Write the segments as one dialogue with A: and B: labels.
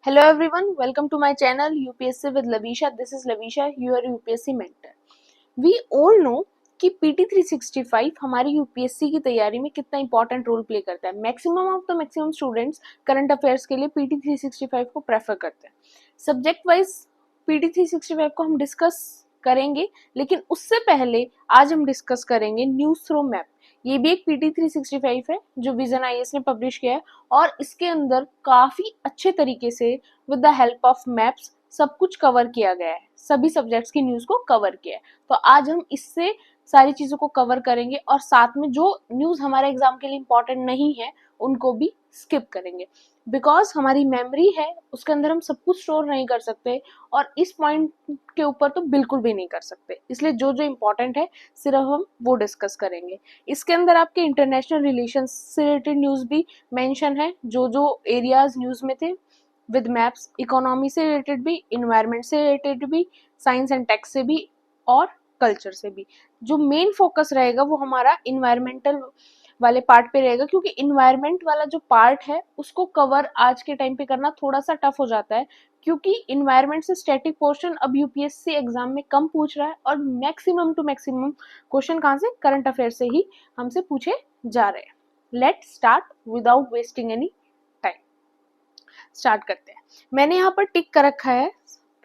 A: Hello everyone, welcome to my channel UPSC with Lavisha. This is Lavisha, your UPSC mentor. We all know कि PT 365 हमारी UPSC की तैयारी में कितना important role play करता है। Maximum of the maximum students current affairs के लिए PT 365 को प्रेफर करते हैं। सब्जेक्ट वाइज PT 365 को हम डिस्कस करेंगे, लेकिन उससे पहले आज हम डिस्कस करेंगे न्यूज थ्रू मैप। ये भी एक PT 365 है जो विजन आईएएस ने पब्लिश किया है और इसके अंदर काफी अच्छे तरीके से with the help of maps सब कुछ कवर किया गया है, सभी सब्जेक्ट्स की न्यूज को कवर किया है। तो आज हम इससे सारी चीजों को कवर करेंगे और साथ में जो न्यूज हमारे एग्जाम के लिए इंपॉर्टेंट नहीं है उनको भी स्किप करेंगे, बिकॉज हमारी मेमोरी है उसके अंदर हम सब कुछ स्टोर नहीं कर सकते और इस पॉइंट के ऊपर तो बिल्कुल भी नहीं कर सकते। इसलिए जो जो इम्पोर्टेंट है सिर्फ हम वो डिस्कस करेंगे। इसके अंदर आपके इंटरनेशनल रिलेशन से रिलेटेड न्यूज भी मेंशन है, जो जो एरियाज न्यूज में थे विद मैप्स, इकोनॉमी से रिलेटेड भी, इन्वायरमेंट से रिलेटेड भी, साइंस एंड टेक से भी और कल्चर से भी। जो मेन फोकस रहेगा वो हमारा इन्वायरमेंटल वाले पार्ट पे रहेगा, क्योंकि इन्वायरमेंट वाला जो पार्ट है उसको कवर आज के टाइम पे करना थोड़ा सा टफ हो जाता है, क्योंकि इन्वायरमेंट से स्टैटिक पोर्शन अब यूपीएससी एग्जाम में कम पूछ रहा है और मैक्सिमम टू मैक्सिमम क्वेश्चन कहाँ से, करंट अफेयर से ही हमसे पूछे जा रहे हैं। Let start without wasting any time. Start करते हैं। मैंने यहाँ पर टिक कर रखा है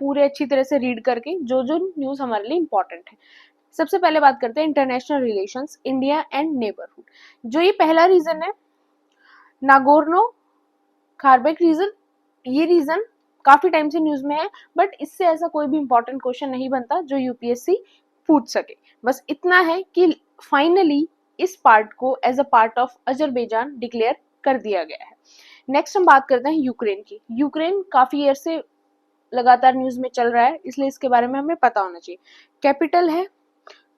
A: पूरे अच्छी तरह से रीड करके जो जो न्यूज हमारे लिए इंपॉर्टेंट है। सबसे पहले बात करते हैं international relations, India and neighbourhood. जो ये पहला रीजन है नागोर्नो काराबाख रीजन, ये रीजन काफी टाइम से न्यूज में है, बट इससे ऐसा कोई भी इंपॉर्टेंट क्वेश्चन नहीं बनता जो यूपीएससी पूछ सके। बस इतना है कि फाइनली इस पार्ट को as a part of Azerbaijan declare कर दिया गया है। नेक्स्ट हम बात करते हैं यूक्रेन की। यूक्रेन काफी ईयर से लगातार न्यूज में चल रहा है, इसलिए इसके बारे में हमें पता होना चाहिए। कैपिटल है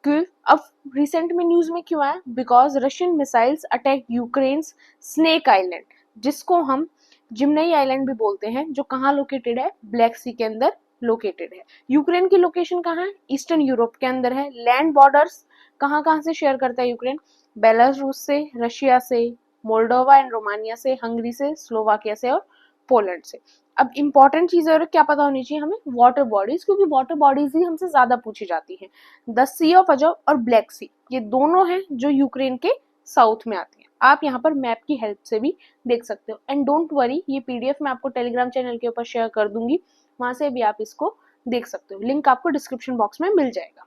A: कि अब रिसेंट में न्यूज में क्यों आया, because Russian missiles attack Ukraine snake island, जिसको हम जिम्नई आइलैंड भी बोलते हैं, जो कहाँ लोकेटेड है, ब्लैक सी के अंदर लोकेटेड है। यूक्रेन की लोकेशन कहाँ है, ईस्टर्न यूरोप के अंदर है। लैंड बॉर्डर्स कहाँ कहाँ से शेयर करता है यूक्रेन, बेलारूस से, रशिया से, मोल्डोवा एंड रोमानिया से, हंगरी से, स्लोवाकिया से और पोलैंड से। अब इंपॉर्टेंट चीज और क्या पता होनी चाहिए हमें, वाटर बॉडीज, क्योंकि वाटर बॉडीज ही हमसे ज्यादा पूछी जाती हैं। द सी ऑफ अजव और ब्लैक सी, ये दोनों हैं जो यूक्रेन के साउथ में आती हैं। आप यहाँ पर मैप की हेल्प से भी देख सकते हो। एंड डोंट वरी, ये पीडीएफ मैं आपको टेलीग्राम चैनल के ऊपर शेयर कर दूंगी, वहां से भी आप इसको देख सकते हो। लिंक आपको डिस्क्रिप्शन बॉक्स में मिल जाएगा।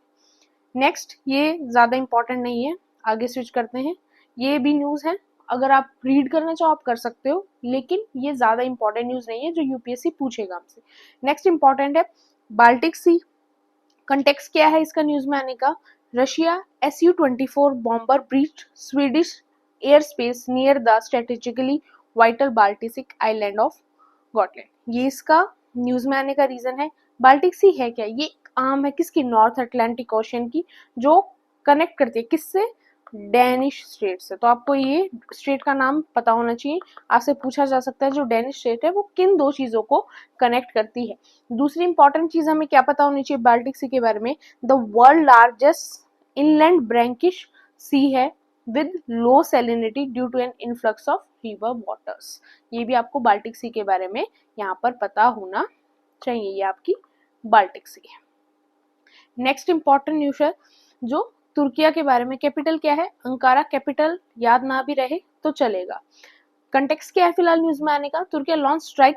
A: नेक्स्ट, ये ज्यादा इंपॉर्टेंट नहीं है, आगे स्विच करते हैं। ये भी न्यूज है, अगर आप रीड करना चाहो आप कर सकते हो, लेकिन ये ज्यादा इंपॉर्टेंट न्यूज नहीं है जो यूपीएससी पूछेगा हमसे। नेक्स्ट इंपॉर्टेंट है बाल्टिक सी। कंटेक्स्ट क्या है इसका न्यूज में आने का, Russia Su-24 bomber breached Swedish air space near the strategically vital Baltic island of Gotland. ये इसका न्यूज में आने का रीजन है। बाल्टिक सी है क्या, ये आर्म है किसकी, नॉर्थ अटलांटिक ओशन की, जो कनेक्ट करती है किससे, डेनिश स्टेट से। तो आपको ये स्टेट का नाम पता होना चाहिए, आपसे पूछा जा सकता है जो डेनिश स्टेट है वो किन दो चीजों को कनेक्ट करती है। दूसरी इंपॉर्टेंट चीज हमें क्या पता होनी चाहिए बाल्टिक सी के बारे में, the world largest inland brackish sea है with low salinity due to an influx of river waters. ये भी आपको बाल्टिक सी के बारे में यहाँ पर पता होना चाहिए, ये आपकी बाल्टिक सी है। नेक्स्ट इंपॉर्टेंट न्यूज है जो तुर्किया के बारे में। कैपिटल क्या है, अंकारा। कैपिटल याद ना भी रहे तो चलेगा। कंटेक्स्ट क्या है फिलहाल न्यूज में आने का, Türkiye launch strike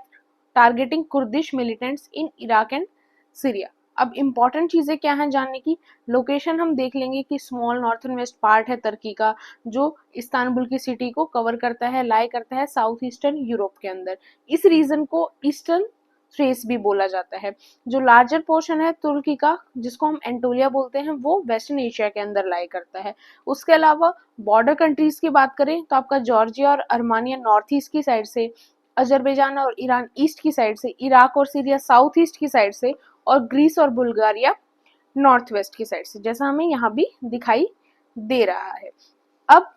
A: targeting Kurdish militants in Iraq and Syria. अब इंपॉर्टेंट चीजें क्या है जानने की, लोकेशन हम देख लेंगे कि स्मॉल नॉर्थन वेस्ट पार्ट है तुर्की का, जो इस्तांबुल की सिटी को कवर करता है, लाई करता है साउथ ईस्टर्न यूरोप के अंदर। इस रीजन को ईस्टर्न थ्रेस भी बोला जाता है। जो लार्जर पोर्शन है तुर्की का, जिसको हम एंटोलिया बोलते हैं, वो वेस्टर्न एशिया के अंदर लाई करता है। उसके अलावा बॉर्डर कंट्रीज की बात करें तो आपका जॉर्जिया और अर्मानिया नॉर्थ ईस्ट की साइड से, अजरबैजान और ईरान ईस्ट की साइड से, इराक और सीरिया साउथ ईस्ट की साइड से, और ग्रीस और बुल्गारिया नॉर्थ वेस्ट की साइड से, जैसा हमें यहाँ भी दिखाई दे रहा है। अब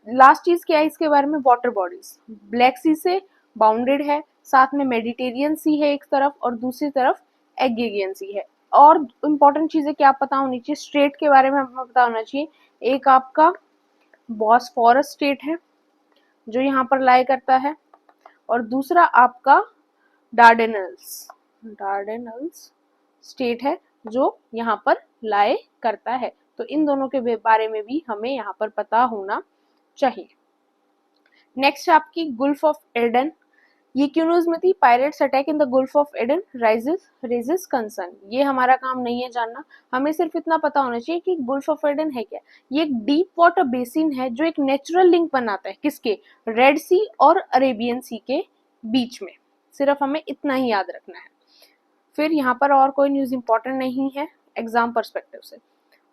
A: लास्ट चीज क्या है इसके बारे में, वाटर बॉडीज ब्लैक सी से बाउंडेड है, साथ में मेडिटेरियन सी है एक तरफ और दूसरी तरफ एगेगियन सी है। और इंपॉर्टेंट चीजें क्या पता होनी चाहिए, स्टेट के बारे में हमें पता होना चाहिए। एक आपका बॉस्फोरस स्टेट है जो यहाँ पर लाई करता है, और दूसरा आपका डार्डेनल्स स्टेट है जो यहाँ पर लाए करता है। तो इन दोनों के बारे में भी हमें यहाँ पर पता होना चाहिए। नेक्स्ट आपकी गुल्फ ऑफ एडन, ये क्यों न्यूज में थी? Pirates attack in the Gulf of Aden raises concern. ये हमारा काम नहीं है जानना, हमें सिर्फ इतना पता होना चाहिए कि गुल्फ ऑफ एडन है क्या। ये एक डीप वाटर बेसिन है जो एक नेचुरल लिंक बनाता है किसके? रेड सी और अरेबियन सी के बीच में। सिर्फ हमें इतना ही याद रखना है। फिर यहाँ पर और कोई न्यूज इंपॉर्टेंट नहीं है एग्जाम पर्सपेक्टिव से।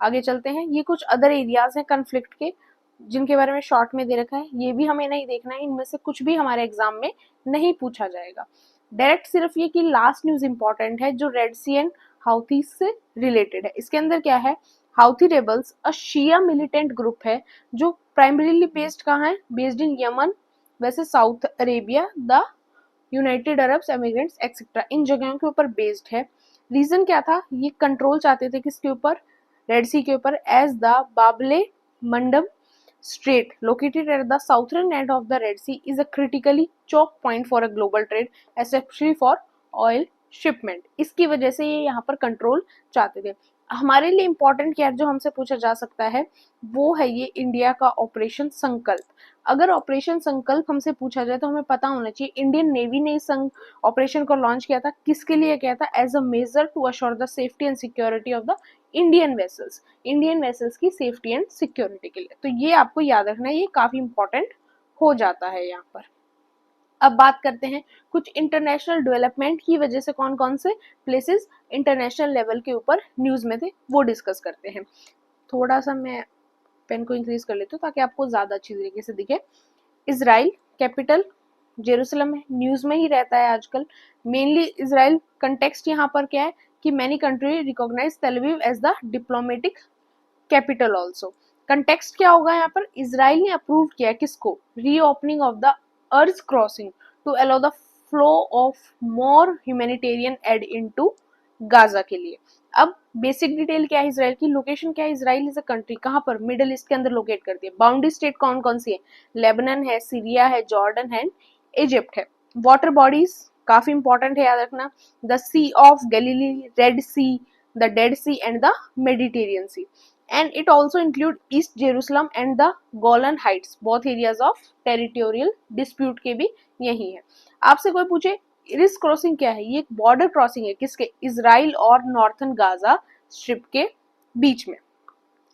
A: आगे चलते हैं। ये कुछ अदर एरियाज हैं कन्फ्लिक्ट के जिनके बारे में शॉर्ट में दे रखा है, ये भी हमें नहीं देखना है। इनमें से कुछ भी हमारे एग्जाम में नहीं पूछा जाएगा। डायरेक्ट सिर्फ ये कि लास्ट न्यूज इंपॉर्टेंट है जो रेड सी एंड हाउथी से रिलेटेड है। इसके अंदर क्या है? Houthi rebels a Shia militant group है जो प्राइमरीली बेस्ड कहाँ है? बेस्ड इन यमन, वैसे South Arabia, the United Arabs Emirates etcetera, इन जगहों के ऊपर बेस्ड है। रीजन क्या था? ये कंट्रोल चाहते थे किसके ऊपर? रेड सी के ऊपर, as the Bab el Mandeb Strait, located at the southern end of the Red Sea, is a critically choke point for a global trade, especially for oil shipment. इसकी वजह से ये यहाँ पर कंट्रोल चाहते थे। हमारे लिए इम्पोर्टेंट क्या जो हमसे पूछा जा सकता है वो है ये इंडिया का ऑपरेशन संकल्प। अगर ऑपरेशन संकल्प हमसे पूछा जाए तो हमें पता होना चाहिए इंडियन नेवी ने इस ऑपरेशन को लॉन्च किया था, किसके लिए किया था? As a measure to assure the safety and security of the Indian vessels की सेफ्टी एंड सिक्योरिटी के लिए। तो ये आपको याद रखना है, ये काफी इंपॉर्टेंट हो जाता है यहाँ पर। अब बात करते हैं कुछ इंटरनेशनल डेवलपमेंट की वजह से कौन कौन से प्लेसेस इंटरनेशनल लेवल के ऊपर न्यूज में थे वो डिस्कस करते हैं। थोड़ा सा मैं पेन को इंक्रीज कर लेती हूँ ताकि आपको ज्यादा अच्छी तरीके से दिखे। इजराइल कैपिटल जेरूसलम है, न्यूज में ही रहता है आजकल। मेनली इजराइल कंटेक्स्ट यहाँ पर क्या है कि many country recognise Tel Aviv as the diplomatic capital also. Context क्या होगा यहाँ पर? इजराइल ने अप्रूव किया किसको? Reopening of the Erez crossing to allow the flow of more humanitarian aid into Gaza के लिए। अब बेसिक डिटेल क्या है इजराइल की? लोकेशन क्या है? इजराइल इज अ कंट्री कहाँ पर? मिडल ईस्ट के अंदर लोकेट करती है। बाउंड्री स्टेट कौन कौन सी है? लेबनन है, सीरिया है, जॉर्डन है, इजिप्ट है। वाटर बॉडीज काफी इंपॉर्टेंट है, याद रखना। The Sea of Galilee, Red Sea, the Dead Sea and the Mediterranean Sea. And it also include East Jerusalem and the Golan Heights, both areas of territorial dispute के भी यही है। आपसे कोई पूछे इरिस क्रॉसिंग क्या है? ये एक बॉर्डर क्रॉसिंग है किसके? इजराइल और नॉर्थन गाजा स्ट्रिप के बीच में।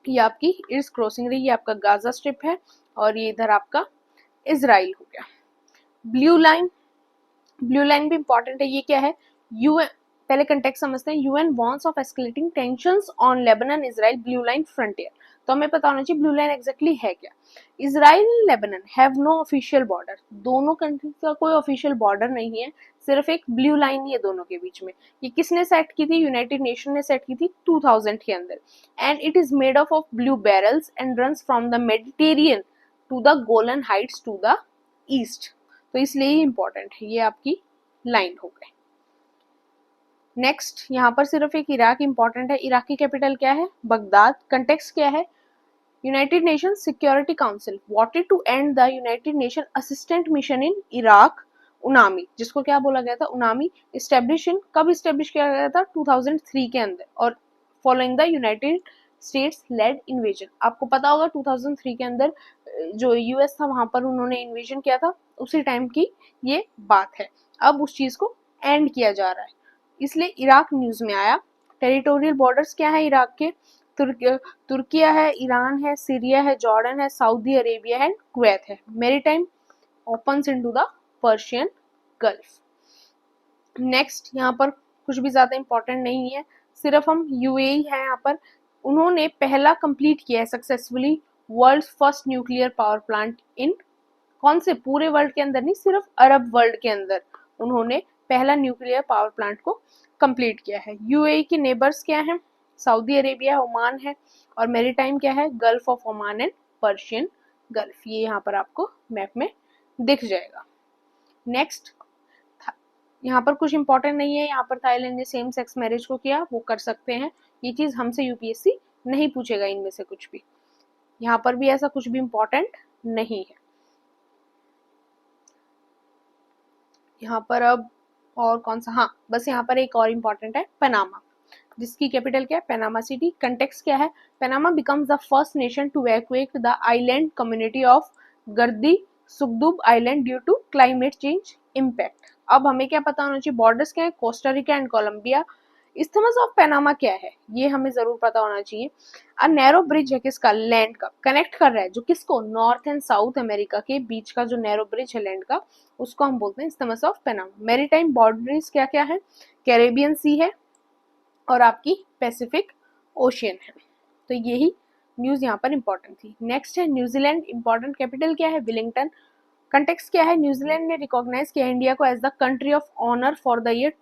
A: ये आपकी इरिस क्रॉसिंग रही, ये आपका गाजा स्ट्रिप है और ये इधर आपका इजराइल हो गया। ब्लू लाइन भी इंपॉर्टेंट है। ये क्या है? यूएन, पहले कंटेक्स्ट समझते हैं। UN warns of escalating tensions on Lebanon Israel Blue Line frontier. तो हमें पता होना चाहिए ब्लू लाइन एग्जैक्टली है क्या। Israel and Lebanon have no official border, दोनों कंट्रीज का कोई ऑफिशियल बॉर्डर नहीं है, सिर्फ एक ब्लू लाइन ही है दोनों के बीच में। ये किसने सेट की थी? यूनाइटेड नेशन ने सेट की थी 2000 के अंदर। And it is made of blue barrels and runs from the Mediterranean to the Golan Heights to the east. तो इसलिए ही इंपॉर्टेंट है, ये आपकी लाइन हो गई। नेक्स्ट यहाँ पर सिर्फ एक इराक इंपॉर्टेंट है। इराक की कैपिटल क्या है? बगदाद। कंटेक्स्ट क्या है? United Nation Security Council wanted to end the United Nation Assistant Mission in Iraq, UNAMI, जिसको क्या बोला गया था? उनामी। कब इस्टेब्लिश किया गया था? 2003 के अंदर, और following the United States led invasion. आपको पता होगा 2003 के अंदर जो यूएस था वहां पर उन्होंने इन्वेजन किया था, उसी टाइम की ये बात है। अब उस चीज को एंड किया जा रहा है, इसलिए इराक न्यूज में आया। टेरिटोरियल बॉर्डर्स क्या है इराक के? तुर्किया है, ईरान है, सीरिया है, जॉर्डन है, सऊदी अरेबिया है, कुवैत है। Maritime opens into the Persian gulf. Next यहाँ पर कुछ भी ज्यादा इंपॉर्टेंट नहीं है, सिर्फ हम यूएई है यहाँ पर। उन्होंने पहला कंप्लीट किया है successfully world first nuclear power plant in, कौन से? पूरे वर्ल्ड के अंदर नहीं, सिर्फ अरब वर्ल्ड के अंदर उन्होंने पहला न्यूक्लियर पावर प्लांट को कंप्लीट किया है। यूएई के नेबर्स क्या हैं? सऊदी अरेबिया, ओमान है, और मेरीटाइम क्या है? Gulf of Oman and Persian gulf. ये यहाँ पर आपको मैप में दिख जाएगा। नेक्स्ट यहाँ पर कुछ इंपॉर्टेंट नहीं है। यहाँ पर थाईलैंड ने सेम सेक्स मैरिज को किया, वो कर सकते हैं। ये चीज हमसे यूपीएससी नहीं पूछेगा इनमें से कुछ भी। यहाँ पर भी ऐसा कुछ भी इंपॉर्टेंट नहीं है। यहाँ पर अब और कौन सा, हाँ बस यहाँ पर एक और इम्पॉर्टेंट है, पनामा, जिसकी कैपिटल क्या है, पनामा सिटी। कंटेक्स्ट क्या है, Panama becomes the first nation to evacuate the island community of Gardi Sugdub island due to climate change impact. अब हमें क्या पता होना चाहिए, बॉर्डर्स क्या है, Costa Rica and Colombia. Isthmus of Panama क्या है, ये हमें जरूर पता होना चाहिए। अ नैरो ब्रिज है किसका, लैंड का, कनेक्ट कर रहा है जो किसको, नॉर्थ एंड साउथ अमेरिका के बीच का जो नैरो ब्रिज है लैंड का, उसको हम बोलते हैं isthmus of Panama. Maritime boundaries क्या क्या है, कैरेबियन सी है और आपकी पैसिफिक ओशियन है। तो यही न्यूज यहाँ पर इंपॉर्टेंट थी। नेक्स्ट है न्यूजीलैंड, इंपॉर्टेंट कैपिटल क्या है, विलिंगटन। कंटेक्स्ट क्या है, न्यूजीलैंड ने रिकॉग्नाइज किया इंडिया को as the country of honour for the year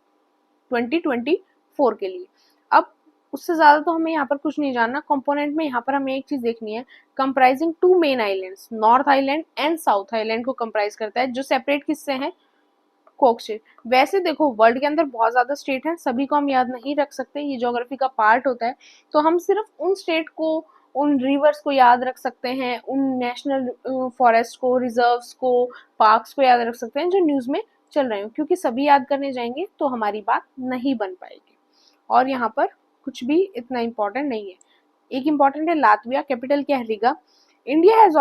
A: 2024 के लिए। अब उससे ज्यादा तो हमें यहाँ पर कुछ नहीं जानना। कंपोनेंट में यहाँ पर हमें एक चीज देखनी है, comprising two main islands, North Island and South Island को कंप्राइज करता है, जो सेपरेट किससे हैं, कोक स्टेट। वैसे देखो वर्ल्ड के अंदर बहुत ज्यादा स्टेट हैं, सभी को हम याद नहीं रख सकते, ये ज्योग्राफी का पार्ट होता है। तो हम सिर्फ उन स्टेट को, उन रिवर्स को याद रख सकते हैं, उन नेशनल फॉरेस्ट को, रिजर्व्स को, पार्क्स को याद रख सकते हैं जो न्यूज में चल रहे हो, क्योंकि सभी याद करने जाएंगे तो हमारी बात नहीं बन पाएगी। और यहाँ पर कुछ भी इतना इम्पोर्टेंट नहीं है। एक इम्पोर्टेंट है लातविया, कैपिटल क्या है, Riga. India has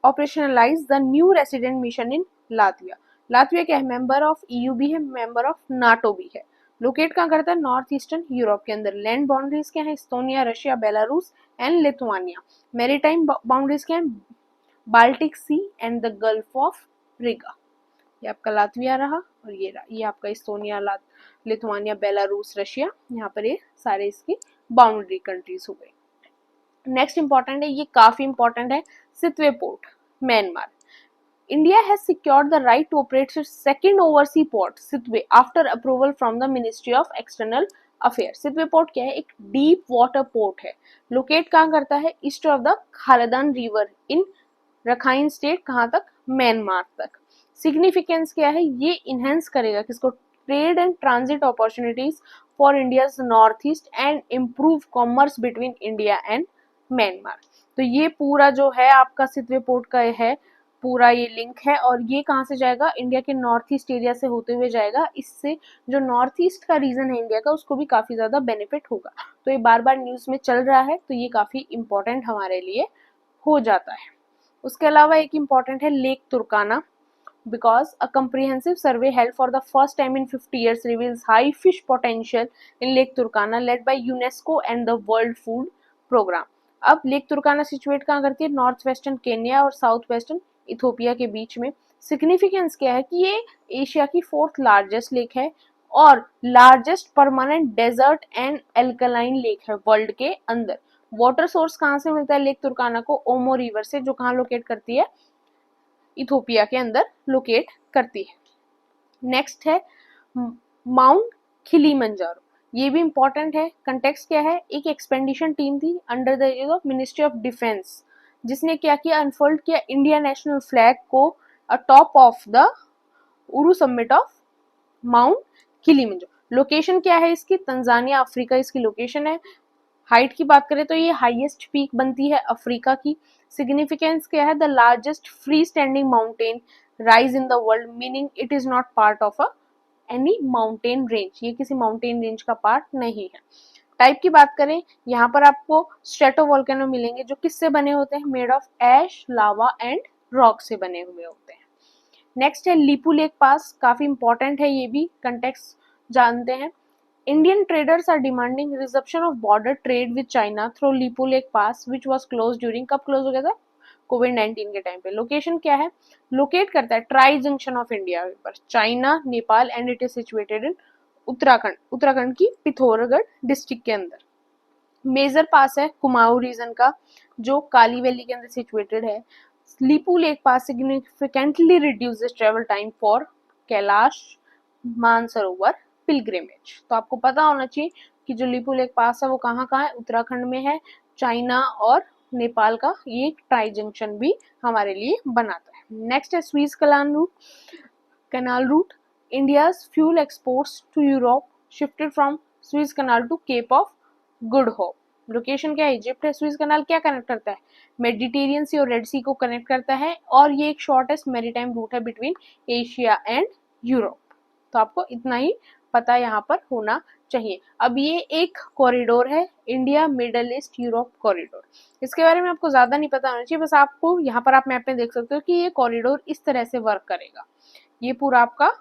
A: operationalise the new resident mission in Latvia. Latvia क्या है, मेंबर ऑफ ईयू भी है, मेंबर ऑफ नाटो भी है। लोकेट कहाँ करता है, नॉर्थ ईस्टर्न यूरोप के अंदर। लैंड बाउंड्रीज क्या है, Estonia, Russia, Belarus and Lithuania. Maritime boundaries क्या है, Baltic Sea and the Gulf of Riga. ये आपका लातविया रहा और ये आपका इस्तोनिया, लिथुआनिया, बेलारूस, रशिया, यहाँ पर ये सारे इसकी बाउंड्री कंट्रीज हो गए। नेक्स्ट इंपॉर्टेंट है, ये काफी इंपॉर्टेंट है, Sittwe port, Myanmar. India has secured the right to operate its second overseas port, Sitwe, after approval from the Ministry of External Affairs. Sitwe port क्या है, एक डीप वाटर पोर्ट है। Locate कहाँ करता है, east of the Kaladan river in Rakhine state, कहाँ तक, Myanmar तक। सिग्निफिकेंस क्या है, ये इनहेंस करेगा किसको, trade and transit opportunities for India's north east and improve commerce between India and Myanmar. तो ये पूरा जो है आपका सितवे पोर्ट का है, पूरा ये लिंक है, और ये कहाँ से जाएगा, इंडिया के नॉर्थ ईस्ट एरिया से होते हुए जाएगा। इससे जो नॉर्थ ईस्ट का रीजन है इंडिया का, उसको भी काफी ज्यादा बेनिफिट होगा। तो ये बार बार न्यूज में चल रहा है, तो ये काफी इंपॉर्टेंट हमारे लिए हो जाता है। उसके अलावा एक इम्पॉर्टेंट है lake तुर्काना, because a comprehensive survey held for the first time in 50 years reveals high fish potential in Lake Turkana, led by UNESCO and the World Food Program. अब लेक तुर्काना सिचुएट कहाँ करती है, नॉर्थ वेस्टर्न केन्या और south western Ethiopia के बीच में। Significance क्या है कि ये एशिया की 4th लार्जेस्ट लेक है और largest permanent desert and alkaline lake है वर्ल्ड के अंदर। वाटर सोर्स कहाँ से मिलता है लेक तुर्काना को, ओमो रिवर से, जो कहाँ लोकेट करती है, इथोपिया के अंदर लोकेट करती है। नेक्स्ट है माउंट किलिमंजारो, ये भी इंपॉर्टेंट है। कंटेक्स्ट क्या है, एक एक्सपेडिशन टीम थी under the aegis of Ministry of Defence, जिसने क्या किया, अनफोल्ड किया इंडिया नेशनल फ्लैग को top of the Uhuru summit of Mount Kilimanjaro. Location क्या है इसकी, तंजानिया, अफ्रीका इसकी लोकेशन है। हाइट की बात करें तो ये हाईएस्ट पीक बनती है अफ्रीका की। सिग्निफिकेंस क्या है, the largest free standing mountain rise in the world, meaning it is not part of a any mountain range, ये किसी माउंटेन रेंज का पार्ट नहीं है। टाइप की बात करें, यहाँ पर आपको स्ट्रेटोवोल्केनो मिलेंगे जो किससे बने होते हैं, made of ash, lava and rock से बने हुए होते हैं। नेक्स्ट है लीपू लेक पास, काफी इंपॉर्टेंट है ये भी, कंटेक्स्ट जानते हैं। Indian traders are demanding resumption of border trade with China through Lipu Lake Pass, which was closed during, कब क्लोज हो गया था, कोविड-19 के टाइम पे। लोकेशन क्या है, लोकेट करता है ट्राई जंक्शन ऑफ इंडिया पर, China, Nepal and it is situated in Uttarakhand, Uttarakhand की पिथौरागढ़ डिस्ट्रिक्ट के अंदर। मेजर पास है कुमाऊं रीजन का, जो काली वैली के अंदर सिचुएटेड है। Lipulekh pass significantly reduces travel time for Kailash Mansarovar pilgrimage. तो आपको पता होना चाहिए कि जो लीपू लेक पास है वो कहाँ कहाँ है, उत्तराखंड में है, चाइना और नेपाल का ये ट्राई जंक्शन भी हमारे लिए बनाता है। नेक्स्ट है Suez Canal route, India's fuel exports to Europe shifted from Suez Canal to Cape of Good Hope. Location क्या है, इजिप्ट है। स्वीज कैनाल क्या कनेक्ट करता है, मेडिटेरियन सी और रेड सी को कनेक्ट करता है, और ये एक शॉर्टेस्ट मैरीटाइम रूट है बिटवीन एशिया एंड यूरोप। तो आपको इतना ही पता यहाँ पर होना चाहिए। अब ये एक कॉरिडोर है, India middle east Europe corridor. इसके बारे में आपको ज्यादा नहीं पता होना चाहिए, बस आपको यहाँ पर आप मैप में देख सकते हो कि ये कॉरिडोर इस तरह से वर्क करेगा। ये पूरा आपका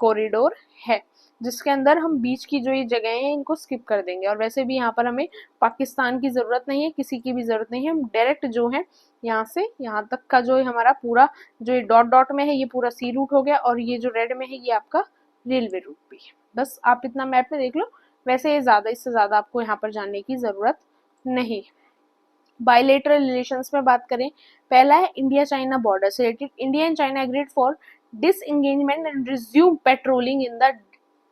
A: कॉरिडोर है, जिसके अंदर हम बीच की जो ये जगह है इनको स्किप कर देंगे। और वैसे भी यहाँ पर हमें पाकिस्तान की जरूरत नहीं है, किसी की भी जरूरत नहीं है। हम डायरेक्ट जो है यहाँ से यहाँ तक का जो है हमारा पूरा जो ये डॉट डॉट में है ये पूरा सी रूट हो गया, और ये जो रेड में है ये आपका रेलवे रूट भी है। बस आप इतना मैप में देख लो। वैसे ये ज्यादा, इससे ज्यादा आपको यहाँ पर जानने की जरूरत नहीं। बायलेटरल रिलेशंस में बात करें, पहला है इंडिया चाइना बॉर्डर से related. India and China agreed for disengagement and resume patrolling in the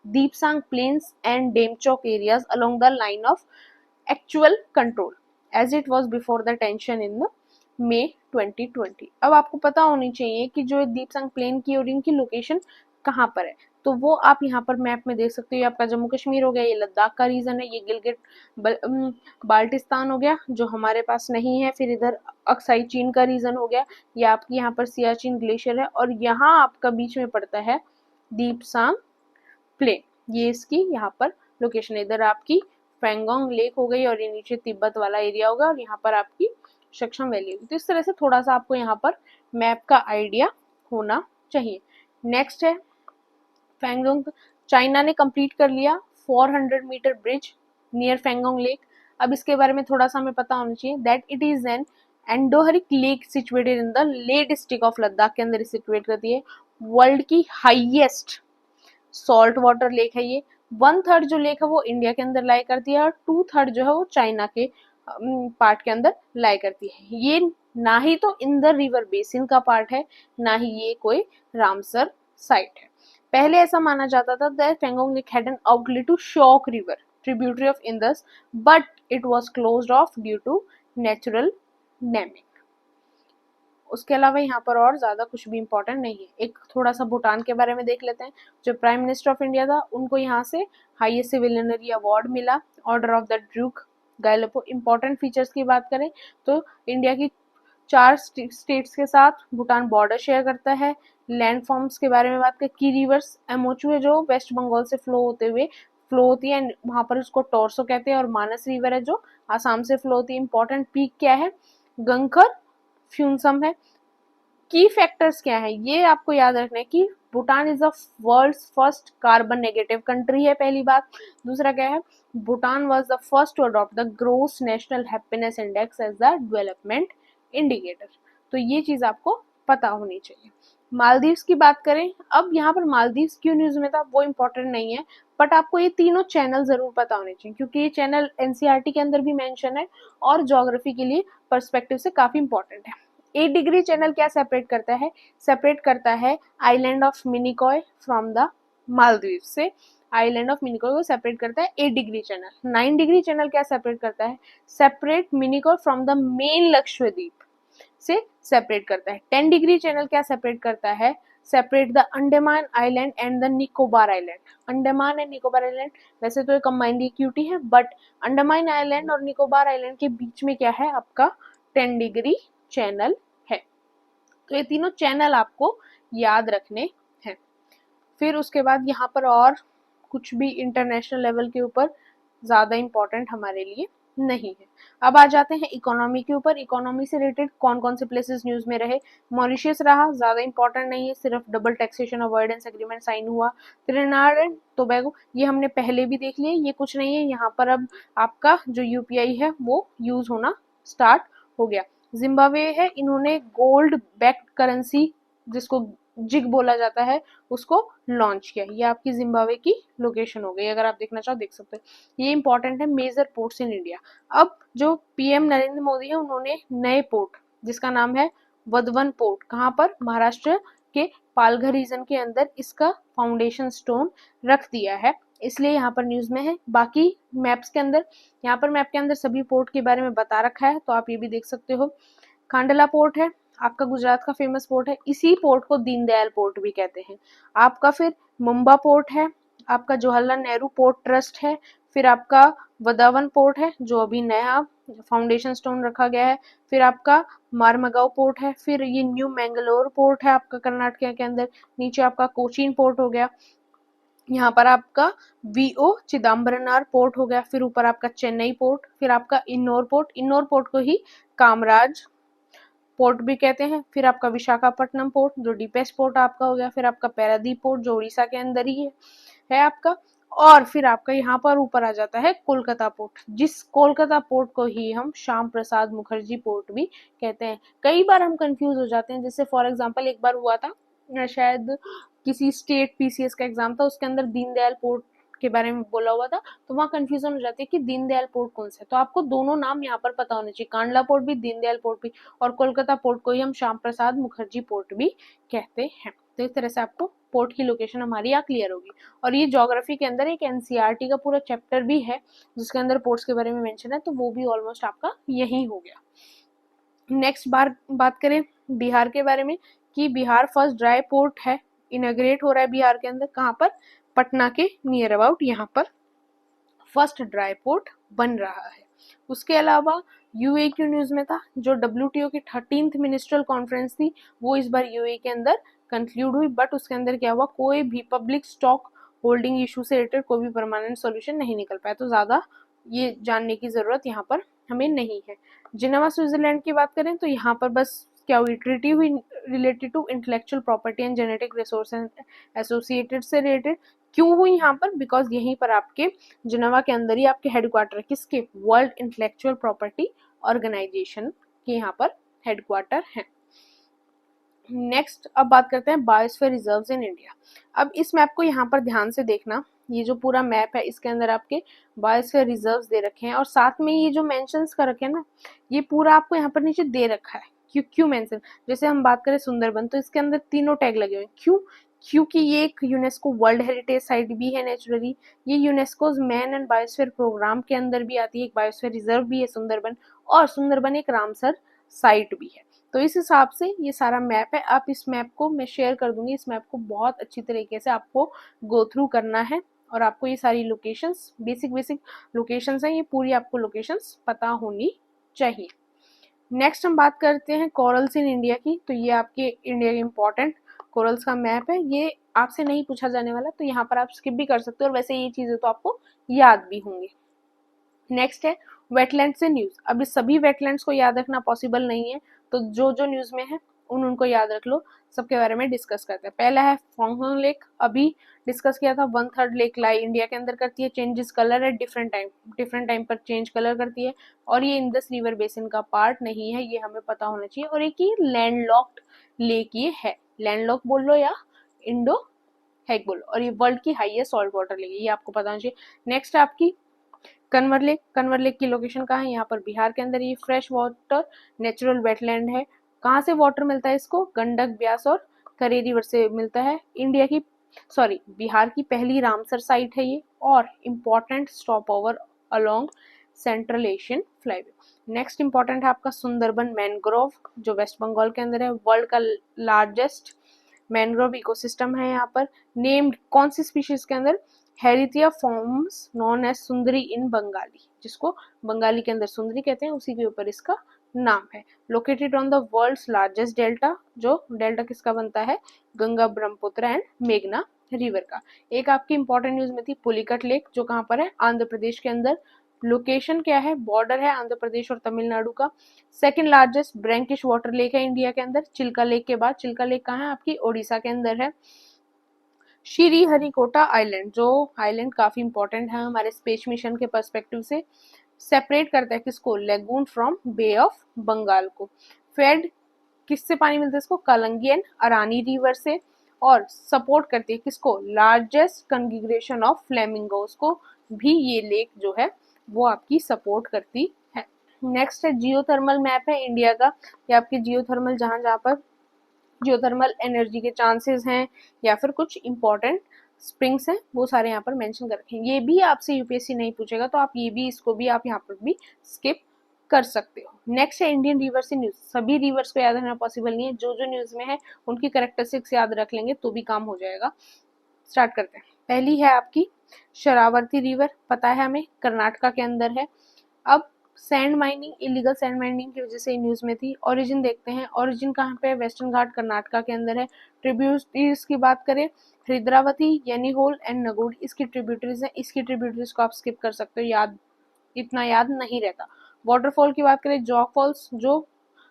A: Deepsang Plains and Demchok areas along the line of actual control as it was before the tension in the May 2020। अब आपको पता होनी चाहिए कि जो दीपसंग plane की और इनकी लोकेशन कहाँ पर है, तो वो आप यहाँ पर मैप में देख सकते हो। ये आपका जम्मू कश्मीर हो गया, ये लद्दाख का रीजन है, ये गिलगिट बाल्टिस्तान हो गया जो हमारे पास नहीं है, फिर इधर अक्साई चीन का रीजन हो गया, ये आपकी यहाँ पर सियाचिन ग्लेशियर है, और यहाँ आपका बीच में पड़ता है दीपसांग प्लेन। ये इसकी यहाँ पर लोकेशन है। इधर आपकी पैंगोंग लेक हो गई, और ये नीचे तिब्बत वाला एरिया होगा, और यहाँ पर आपकी सक्षम वैली होगी। तो इस तरह से थोड़ा सा आपको यहाँ पर मैप का आइडिया होना चाहिए। नेक्स्ट है फैंगोंग। चाइना ने कंप्लीट कर लिया 400 मीटर ब्रिज नियर फैंगोंग लेक। अब इसके बारे में थोड़ा सा हमें पता होना चाहिए that it is an endorheic lake situated in the Leh district of Ladakh के अंदर सिचुएट करती है। वर्ल्ड की हाईएस्ट सॉल्ट वाटर लेक है ये। 1/3 जो लेक है वो इंडिया के अंदर लाई करती है, और 2/3 जो है वो चाइना के पार्ट के अंदर लाई करती है। ये ना ही तो इंदर रिवर बेसिन का पार्ट है, ना ही ये कोई रामसर साइट है। पहले ऐसा माना जाता था that Pangong lake had an outlet to Shyok river tributary of Indus, but it was closed off due to natural damming. उसके अलावा यहाँ पर और ज्यादा कुछ भी इंपॉर्टेंट नहीं है। एक थोड़ा सा भूटान के बारे में देख लेते हैं। जो प्राइम मिनिस्टर ऑफ इंडिया था उनको यहाँ से हाईएस्ट सिविलियनरी अवार्ड मिला, order of the Druk Gyalpo. Important features की बात करें तो इंडिया की 4 स्टेट्स के साथ भूटान बॉर्डर शेयर करता है। लैंड फॉर्म्स के बारे में बात करें, की रिवर्स एमोचू है जो वेस्ट बंगाल से फ्लो होती है, वहां पर उसको टोरसो कहते हैं, और मानस रिवर है जो आसाम से फ्लो होती है। इंपॉर्टेंट पीक क्या है, गंगखर फ्यूनसम है। की फैक्टर्स क्या है ये आपको याद रखना है कि Bhutan is the world's first carbon negative country है, पहली बात। दूसरा क्या है, Bhutan was the first to adopt the gross national happiness index as the development indicator. तो ये चीज आपको पता होनी चाहिए। मालदीव्स की बात करें, अब यहाँ पर मालदीव्स क्यों न्यूज में था वो इम्पोर्टेंट नहीं है, बट आपको ये तीनों चैनल जरूर पता होने चाहिए, क्योंकि ये चैनल एनसीईआरटी के अंदर भी मेंशन है और ज्योग्राफी के लिए पर्सपेक्टिव से काफी इंपॉर्टेंट है। 8 डिग्री चैनल क्या सेपरेट करता है, सेपरेट करता है island of Minicoy from the Maldives से। आइलैंड ऑफ मिनिकॉय को सेपरेट करता है 8 डिग्री चैनल। 9 डिग्री चैनल क्या सेपरेट करता है, separate Minicoy from the main Lakshadweep से सेपरेट करता है। 10 डिग्री चैनल क्या सेपरेट करता है, separate the Andaman island and the Nicobar island. Andaman and Nicobar island वैसे तो एक कंबाइंड इक्विटी है, बट अंडमान आइलैंड और निकोबार आइलैंड के बीच में क्या है आपका 10 डिग्री चैनल है। तो ये तीनों चैनल आपको याद रखने हैं। फिर उसके बाद यहाँ पर और कुछ भी इंटरनेशनल लेवल के ऊपर ज्यादा इंपॉर्टेंट हमारे लिए नहीं है। अब आ जाते हैं इकोनॉमी के ऊपर। इकोनॉमी से रिलेटेड कौन कौन से प्लेसेस न्यूज में रहे, मॉरिशियस रहा, ज्यादा इंपॉर्टेंट नहीं है, सिर्फ double taxation avoidance agreement sign हुआ। त्रिनिदाद एंड टोबैगो ये हमने पहले भी देख लिया, ये कुछ नहीं है। यहाँ पर अब आपका जो यूपीआई है वो यूज होना स्टार्ट हो गया। जिम्बाब्वे है, इन्होंने गोल्ड बैक्ड करेंसी जिसको जिग बोला जाता है उसको लॉन्च किया। ये आपकी जिम्बाब्वे की लोकेशन हो गई, अगर आप देखना चाहो देख सकते हैं। ये इंपॉर्टेंट है, मेजर पोर्ट्स इन इंडिया। अब जो पीएम नरेंद्र मोदी है उन्होंने नए पोर्ट जिसका नाम है वधवन पोर्ट, कहाँ पर, महाराष्ट्र के पालघर रीजन के अंदर इसका फाउंडेशन स्टोन रख दिया है, इसलिए यहाँ पर न्यूज में है। बाकी मैप्स के अंदर, यहाँ पर मैप के अंदर सभी पोर्ट के बारे में बता रखा है, तो आप ये भी देख सकते हो। खांडला पोर्ट है आपका गुजरात का फेमस पोर्ट है, इसी पोर्ट को दीनदयाल पोर्ट भी कहते हैं। आपका फिर मुंबा पोर्ट है, आपका जवाहरलाल नेहरू पोर्ट ट्रस्ट है, फिर आपका वदावन पोर्ट है जो अभी नया फाउंडेशन स्टोन रखा गया है, फिर आपका मारमगांव पोर्ट है, फिर ये न्यू मैंगलोर पोर्ट है आपका कर्नाटक के अंदर, नीचे आपका कोचीन पोर्ट हो गया। यहाँ पर आपका वीओ चिदम्बरनार पोर्ट हो गया, फिर ऊपर आपका चेन्नई पोर्ट, फिर आपका इन्नोर पोर्ट को ही कामराज पोर्ट भी कहते हैं, फिर आपका विशाखापट्टनम पोर्ट जो डीपेस्ट पोर्ट आपका हो गया, फिर आपका पारादीप पोर्ट जो उड़ीसा के अंदर ही है आपका, और फिर आपका यहाँ पर ऊपर आ जाता है कोलकाता पोर्ट, जिस कोलकाता पोर्ट को ही हम श्याम प्रसाद मुखर्जी पोर्ट भी कहते हैं। कई बार हम कंफ्यूज हो जाते हैं, जैसे फॉर एग्जांपल एक बार हुआ था शायद किसी स्टेट पीसीएस का एग्जाम था, उसके अंदर दीनदयाल पोर्ट के बारे में बोला हुआ था, तो वहाँ कंफ्यूजन हो जाती है कि दीनदयाल पोर्ट कौन सा है। तो आपको दोनों नाम यहाँ पर पता होने चाहिए, कांडला पोर्ट भी, दीनदयाल पोर्ट भी, और कोलकाता पोर्ट को ही हम श्याम प्रसाद मुखर्जी पोर्ट भी कहते हैं। तो इस तरह से आपको पोर्ट की लोकेशन हमारी यहाँ क्लियर होगी। और ये ज्योग्राफी के अंदर एक एनसीईआरटी का पूरा चैप्टर भी है जिसके अंदर पोर्ट्स के बारे में मेंशन है, तो वो भी ऑलमोस्ट आपका यही हो गया। नेक्स्ट बात करें बिहार के बारे में, कि बिहार फर्स्ट ड्राई पोर्ट है, इनॉग्रेट हो रहा है बिहार के अंदर, कहाँ पर, पटना के नियर अबाउट यहाँ पर फर्स्ट ड्राई पोर्ट बन रहा है। उसके अलावा यूएई न्यूज में था, जो डब्ल्यूटीओ की 13th मिनिस्ट्रियल कॉन्फ्रेंस थी वो इस बार यूएई के अंदर कंक्लूड हुई, बट उसके अंदर क्या हुआ, कोई भी पब्लिक स्टॉक होल्डिंग इशू से रिलेटेड कोई भी परमानेंट सॉल्यूशन नहीं निकल पाया, तो ज्यादा ये जानने की जरूरत यहाँ पर हमें नहीं है। जिनेवा स्विट्जरलैंड की बात करें तो यहाँ पर बस क्या हुई, ट्रीटी हुई related to intellectual property and genetic resources associated से रिलेटेड। क्यों हुई यहाँ पर, बिकॉज यहीं पर आपके जिनेवा के अंदर ही आपके हेडक्वार्टर किसके, वर्ल्ड इंटेलेक्चुअल प्रॉपर्टी ऑर्गेनाइजेशन के यहाँ पर हेडक्वार्टर है। नेक्स्ट अब बात करते हैं बायोस्फीयर रिजर्व्स इन इंडिया। अब इस मैप को यहाँ पर ध्यान से देखना, ये जो पूरा मैप है इसके अंदर आपके बायोस्फीयर रिजर्व्स दे रखे हैं, और साथ में ये जो मेंशंस कर रखे हैं ना, ये पूरा आपको यहाँ पर नीचे दे रखा है। क्यों मेंशन, जैसे हम बात करें सुंदरबन, तो इसके अंदर तीनों टैग लगे हुए हैं। क्यों, क्योंकि ये एक यूनेस्को वर्ल्ड हेरिटेज साइट भी है नेचुरली, ये UNESCO man and biosphere programme के अंदर भी आती है, एक बायोस्फीयर रिजर्व भी है सुंदरबन, और सुंदरबन एक रामसर साइट भी है। तो इस हिसाब से ये सारा मैप है। आप इस मैप को मैं शेयर कर दूंगी, इस मैप को बहुत अच्छी तरीके से आपको गो थ्रू करना है, और आपको ये सारी लोकेशंस, बेसिक लोकेशंस हैं, ये पूरी आपको लोकेशंस पता होनी चाहिए। नेक्स्ट हम बात करते हैं कोरल्स इन इंडिया की। तो ये आपके इंडिया के इम्पोर्टेंट कोरल्स का मैप है, ये आपसे नहीं पूछा जाने वाला, तो यहाँ पर आप स्किप भी कर सकते हो, और वैसे ये चीजें तो आपको याद भी होंगी। नेक्स्ट है वेटलैंड से न्यूज। अब इस सभी वेटलैंड्स को याद रखना पॉसिबल नहीं है, तो जो जो न्यूज में है उनको याद रख लो, सबके बारे में डिस्कस करते हैं। पहला है फोंगोंग लेक, अभी डिस्कस किया था, 1/3 लेक लाई इंडिया के अंदर करती है, चेंजेस कलर है डिफरेंट टाइम पर चेंज कलर करती है, और ये इंडस रिवर बेसिन का पार्ट नहीं है, ये हमें पता होना चाहिए। और एक ये लैंडलॉक्ड लेक ये है, लैंडलॉक बोल लो या इंडो हैक बोलो, और ये वर्ल्ड की हाईएस्ट सॉल्ट वाटर लेक है, ये आपको पता होना चाहिए। नेक्स्ट आपकी कन्वर लेक की लोकेशन कहाँ है, यहाँ पर बिहार के अंदर, ये फ्रेश वाटर नेचुरल वेटलैंड है। कहाँ से वाटर मिलता है इसको, गंडक, ब्यास और करेरी रिवर से मिलता है। बिहार की पहली रामसर साइट है ये, और important stop over along central Asian flyway. Next important है आपका सुंदरबन मैनग्रोव, जो वेस्ट बंगाल के अंदर है, वर्ल्ड का लार्जेस्ट मैनग्रोव इकोसिस्टम है यहाँ पर। नेम्ड कौन सी स्पीशीज के अंदर, हेरिथिया फॉर्म्स नॉन एज सुंदरी इन बंगाली, जिसको बंगाली के अंदर सुंदरी कहते हैं, उसी के ऊपर इसका नाम है। Located on the world's largest delta, जो डेल्टा किसका बनता है, गंगा, ब्रह्मपुत्र एंड मेघना रिवर का। एक आपकी इंपॉर्टेंट न्यूज में थी पुलिकट लेक, जो कहाँ पर है, आंध्र प्रदेश के अंदर। लोकेशन क्या है, बॉर्डर है आंध्र प्रदेश और तमिलनाडु का। सेकंड लार्जेस्ट ब्रैंकिश वाटर लेक है इंडिया के अंदर, चिल्का लेक के बाद। चिल्का लेक कहाँ है, आपकी ओडिशा के अंदर है। श्री हरिकोटा आइलैंड, जो आइलैंड काफी इंपॉर्टेंट है हमारे स्पेस मिशन के पर्सपेक्टिव से, सेपरेट करता है किसको, lagoon from bay of Bengal को। फेड किससे पानी मिलता है इसको, कलंगी एंड अरानी रिवर से, और सपोर्ट करती है किसको, लार्जेस्ट कॉन्ग्रीगेशन ऑफ फ्लेमिंगोस को भी ये लेक जो है वो आपकी सपोर्ट करती है। नेक्स्ट है जियोथर्मल मैप है इंडिया का, ये आपकी जियोथर्मल जहां जहां पर जियोथर्मल एनर्जी के चांसेस हैं, या फिर कुछ इंपॉर्टेंट स्प्रिंग्स हैं, वो सारे यहाँ पर मेंशन कर रखे हैं। ये भी आपसे यूपीएससी नहीं पूछेगा, तो आप ये भी, इसको भी आप यहाँ पर भी स्किप कर सकते हो। नेक्स्ट है इंडियन रिवर्स इन न्यूज। सभी रिवर्स को याद रखना पॉसिबल नहीं है, जो जो न्यूज में है उनकी करेक्टरिस्टिक्स याद रख लेंगे तो भी काम हो जाएगा। स्टार्ट करते हैं। पहली है आपकी शरावती रिवर, पता है हमें कर्नाटका के अंदर है। अब sand mining, illegal sand mining की वजह से न्यूज में थी। ओरिजिन देखते हैं, ओरिजिन कहाँ पे है, वेस्टर्न घाट कर्नाटका के अंदर है। ट्रिब्यूटरीज की बात करें, हरिद्रावती, यनीहोल एंड नगोड इसकी ट्रिब्यूटरीज है। इसकी ट्रिब्यूटरीज को आप स्किप कर सकते हो, इतना याद नहीं रहता। वाटरफॉल की बात करें, जॉग फॉल्स जो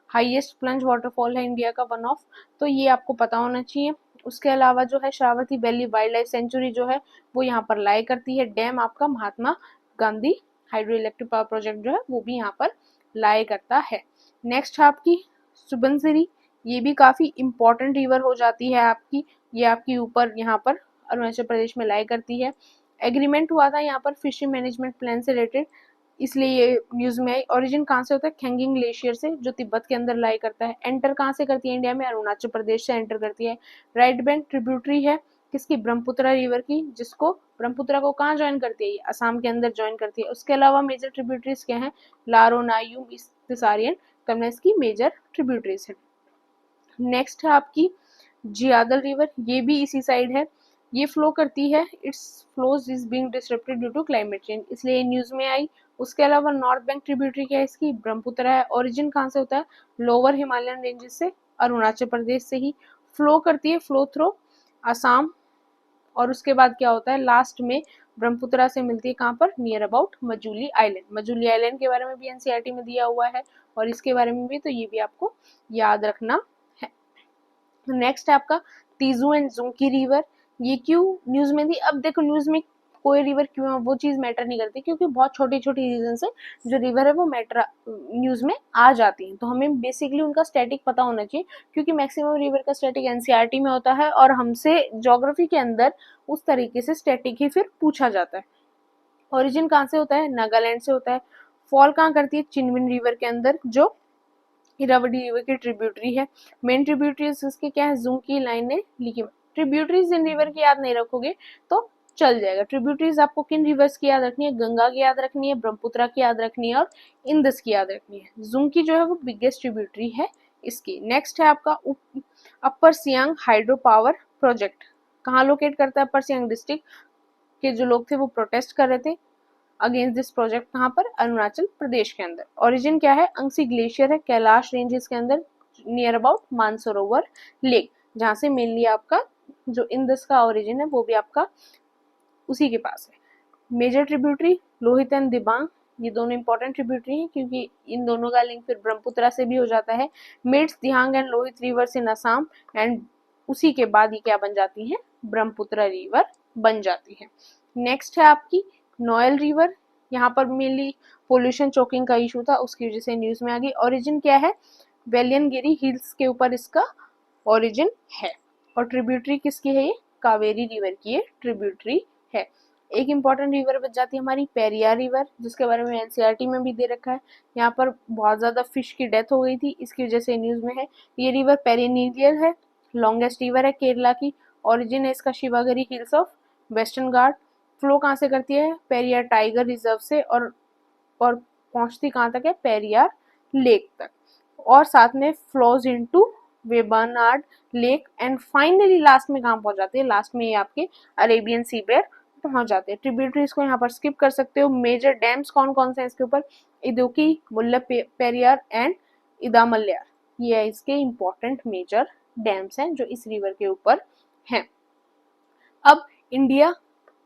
A: हाईएस्ट प्लंज वाटरफॉल है इंडिया का, वन ऑफ, तो ये आपको पता होना चाहिए। उसके अलावा जो है Shravati valley wild life sanctuary जो है वो यहाँ पर लाई करती है। डैम आपका Mahatma Gandhi hydro electric power project जो है वो भी यहाँ पर लाई करता है। नेक्स्ट है आपकी सुबनसिरी, ये भी काफी इंपॉर्टेंट रिवर हो जाती है आपकी, ये आपकी ऊपर यहाँ पर अरुणाचल प्रदेश में लाई करती है। एग्रीमेंट हुआ था यहाँ पर फिशरी मैनेजमेंट प्लान से रिलेटेड, इसलिए ये न्यूज में आई। ओरिजिन कहाँ से होता है, खेंगिंग ग्लेशियर से, जो तिब्बत के अंदर लाई करता है। एंटर कहाँ से करती है इंडिया में, अरुणाचल प्रदेश से एंटर करती है। राइट बैंक ट्रिब्यूटरी है किसकी, ब्रह्मपुत्रा रिवर की, जिसको ब्रह्मपुत्रा को कहाँ ज्वाइन करती है, ये असम के अंदर ज्वाइन करती है। उसके अलावा मेजर ट्रिब्यूटरीज क्या है, लारो, नायुम, तिसारियन, कमला इसकी मेजर ट्रिब्यूटरीज है। नेक्स्ट है आपकी जियादल रिवर, ये भी इसी साइड है, ये फ्लो करती है, it's flows is being disrupted due to climate change, इसलिए न्यूज में आई। उसके अलावा नॉर्थ बैंक ट्रिब्यूटरी क्या है इसकी, ब्रह्मपुत्रा है। ओरिजिन कहाँ से होता है, लोअर हिमालयन रेंजेस से, अरुणाचल प्रदेश से ही फ्लो करती है, फ्लो थ्रू असम। और उसके बाद क्या होता है, लास्ट में ब्रह्मपुत्रा से मिलती है कहाँ पर, near about Majuli island. Majuli island के बारे में भी एनसीईआरटी में दिया हुआ है और इसके बारे में भी, तो ये भी आपको याद रखना है। नेक्स्ट है आपका तीजू एंड जुंकी रिवर, ये क्यों न्यूज में थी। अब देखो न्यूज में कोई रिवर क्यों है वो चीज मैटर नहीं करती, क्योंकि बहुत छोटी छोटी रीजन से जो रिवर है वो मैटर न्यूज में आ जाती है, तो हमें बेसिकली उनका स्टैटिक पता होना चाहिए, क्योंकि मैक्सिमम रिवर का स्टैटिक एनसीईआरटी में होता है और हमसे ज्योग्राफी के अंदर उस तरीके से स्टैटिक ही फिर पूछा जाता है। ओरिजिन कहाँ से होता है, नागालैंड से होता है। फॉल कहाँ करती है, चिनविन रिवर के अंदर, जो इरावदी रिवर की ट्रिब्यूटरी है। मेन ट्रिब्यूटरीज इसके क्या है, जुंकी लाइन ने लिखी। ट्रिब्यूटरीज इन रिवर की याद नहीं रखोगे तो चल जाएगा। ट्रिब्यूटरीज आपको किन रिवर्स की याद रखनी है, गंगा की याद रखनी है, ब्रह्मपुत्रा की याद रखनी है और इंदस की याद रखनी है। जुंकी जो है वो बिगेस्ट ट्रिब्यूटरी है इसकी। नेक्स्ट है आपका अपर सियांग हाइड्रो पावर प्रोजेक्ट, कहाँ लोकेट करता है, अपर सियांग डिस्ट्रिक्ट के जो लोग थे वो प्रोटेस्ट कर रहे थे अगेंस्ट दिस प्रोजेक्ट, कहाँ पर, अरुणाचल प्रदेश के अंदर। ओरिजिन क्या है, अंगसी ग्लेशियर है कैलाश रेंजेस के अंदर, नियर अबाउट मानसरोवर लेक, जहाँ से मेनली आपका जो इंदस का ओरिजिन है वो भी आपका उसी के पास है। Major tributary Lohit and Dibang, ये दोनों इंपॉर्टेंट ट्रिब्यूटरी हैं क्योंकि इन दोनों का लिंक फिर ब्रह्मपुत्रा से भी हो जाता है। Meets Dihang and Lohit rivers in Assam, and उसी के बाद ये क्या बन जाती है, ब्रह्मपुत्रा रिवर बन जाती है। नेक्स्ट है आपकी नोयल रिवर, यहाँ पर मेनली पोल्यूशन चोकिंग का इशू था, उसकी वजह से न्यूज में आ गई। ओरिजिन क्या है, वेलियनगिरी हिल्स के ऊपर इसका ओरिजिन है। और ट्रिब्यूटरी किसकी है, ये कावेरी रिवर की ये ट्रिब्यूटरी है। एक इंपॉर्टेंट रिवर बच जाती है हमारी पेरियार रिवर, जिसके बारे में एनसीईआरटी में भी दे रखा है। यहाँ पर बहुत ज्यादा फिश की डेथ हो गई थी, इसकी वजह से न्यूज में है। ये रिवर पेरिनिडियल है, लॉन्गेस्ट रिवर है केरला की। ओरिजिन है इसका Sivagiri hills of western Ghat. Flow कहाँ से करती है, पेरियार टाइगर रिजर्व से, और पहुंचती कहाँ तक है, पेरियार लेक तक, और साथ में flows into Vembanad lake, and finally last में कहाँ पहुंच जाती है, लास्ट में ये आपके अरेबियन सी पे पहुंच जाते हैं। ट्रिब्यूटरीज को यहाँ पर स्किप कर सकते हो। मेजर डैम्स कौन कौन से हैं इसके ऊपर, इदुक्की, मुल्ला पेरियार एंड इदामल्यार, ये है इसके इंपॉर्टेंट मेजर डैम्स हैं जो इस रिवर के ऊपर हैं। अब इंडिया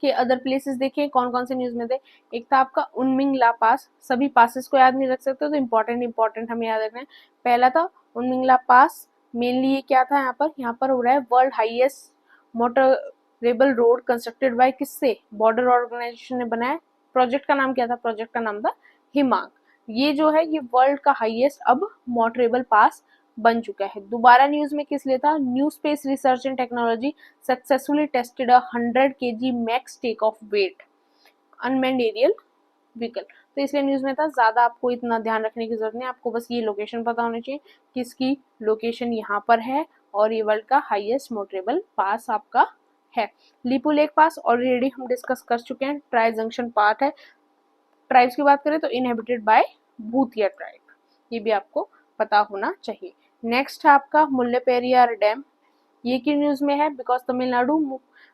A: के अदर प्लेसेस देखिए कौन कौन से न्यूज में थे। एक था आपका उनमिंग ला पास, सभी पासेस को याद नहीं रख सकते तो इंपॉर्टेंट हमें याद रखना है। पहला था उनमिंग ला पास, मेनली ये क्या था, यहाँ पर हो रहा है world highest motorable road constructed by किससे, बॉर्डर ऑर्गेनाइजेशन ने बनाया। प्रोजेक्ट का नाम क्या था, प्रोजेक्ट का नाम था हिमांग। ये जो है ये वर्ल्ड का हाईएस्ट अब मोटरेबल पास बन चुका है। दोबारा न्यूज में किस लिए था, new space research and technology successfully tested 100 kg max take off weight unmanned aerial vehicle, तो इसलिए न्यूज में था। ज्यादा आपको इतना ध्यान रखने की जरूरत नहीं, आपको बस ये लोकेशन पता होना चाहिए किसकी लोकेशन यहाँ पर है, और ये वर्ल्ड का हाईएस्ट मोटरेबल पास आपका है। लिपू लेक पास ऑलरेडी हम डिस्कस कर चुके हैं, ट्राई जंक्शन पार्ट है। ट्राइब्स की बात करें तो इनहेबिटेड बाय भूतिया ट्राइब, ये भी आपको पता होना चाहिए। नेक्स्ट है आपका मुल्ले पेरियार डैम, ये की न्यूज में है, because Tamil Nadu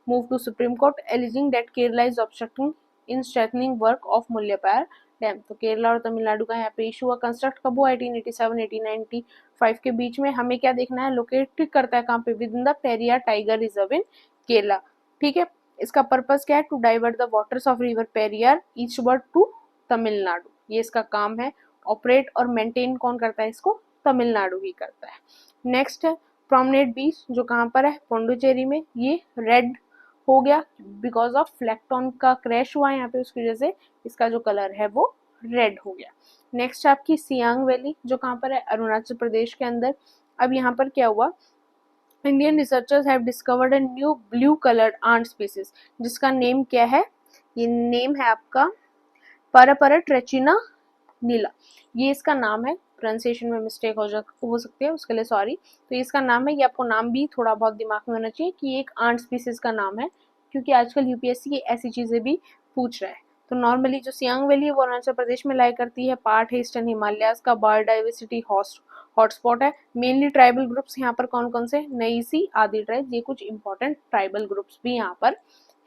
A: move to Supreme Court alleging that Kerala is obstructing in strengthening work of Mullaperiyar dam. तो केरला और तमिलनाडु का यहाँ पे इशू हुआ। कंस्ट्रक्ट कब हुआ? 1887 1895 के बीच में। हमें क्या देखना है? लोकेट करता है कहाँ पे? Within the Periyar tiger reserve in Kerala. ठीक है, इसका पर्पस क्या है? To divert the waters of river Periyar eastward to Tamil Nadu. ये इसका काम है। ऑपरेट और मेंटेन कौन करता है इसको? तमिलनाडु ही करता है। नेक्स्ट है प्रोमनेड बीच, जो कहाँ पर है? पोंडुचेरी में। ये रेड हो गया बिकॉज ऑफ फ्लैक्टॉन का क्रैश हुआ यहाँ पे, उसकी वजह से इसका जो कलर है वो रेड हो गया। नेक्स्ट आपकी सियांग वैली, जो कहाँ पर है? अरुणाचल प्रदेश के अंदर। अब यहाँ पर क्या हुआ? Indian researchers have discovered a new blue coloured ant species, जिसका नेम क्या है? ये नेम है आपका पारापारा ट्रेचिना नीला। ये इसका नाम है। प्रोनाउंसिएशन में मिस्टेक हो सकती है, उसके लिए सॉरी। तो इसका नाम है। ये आपको नाम भी थोड़ा बहुत दिमाग में होना चाहिए कि ये एक आंट स्पीसीज का नाम है, क्योंकि आजकल यूपीएससी की ऐसी चीजें भी पूछ रहा है। तो नॉर्मली जो सियांग वैली है वो अरुणाचल प्रदेश में लाई करती है। पार्ट है ईस्टर्न हिमालयाज का। बायोडाइवर्सिटी हॉटस्पॉट है। मेनली ट्राइबल ग्रुप्स यहाँ पर कौन कौन से? नईसी, आदि ट्राइब, ये कुछ इंपॉर्टेंट ट्राइबल ग्रुप्स भी यहाँ पर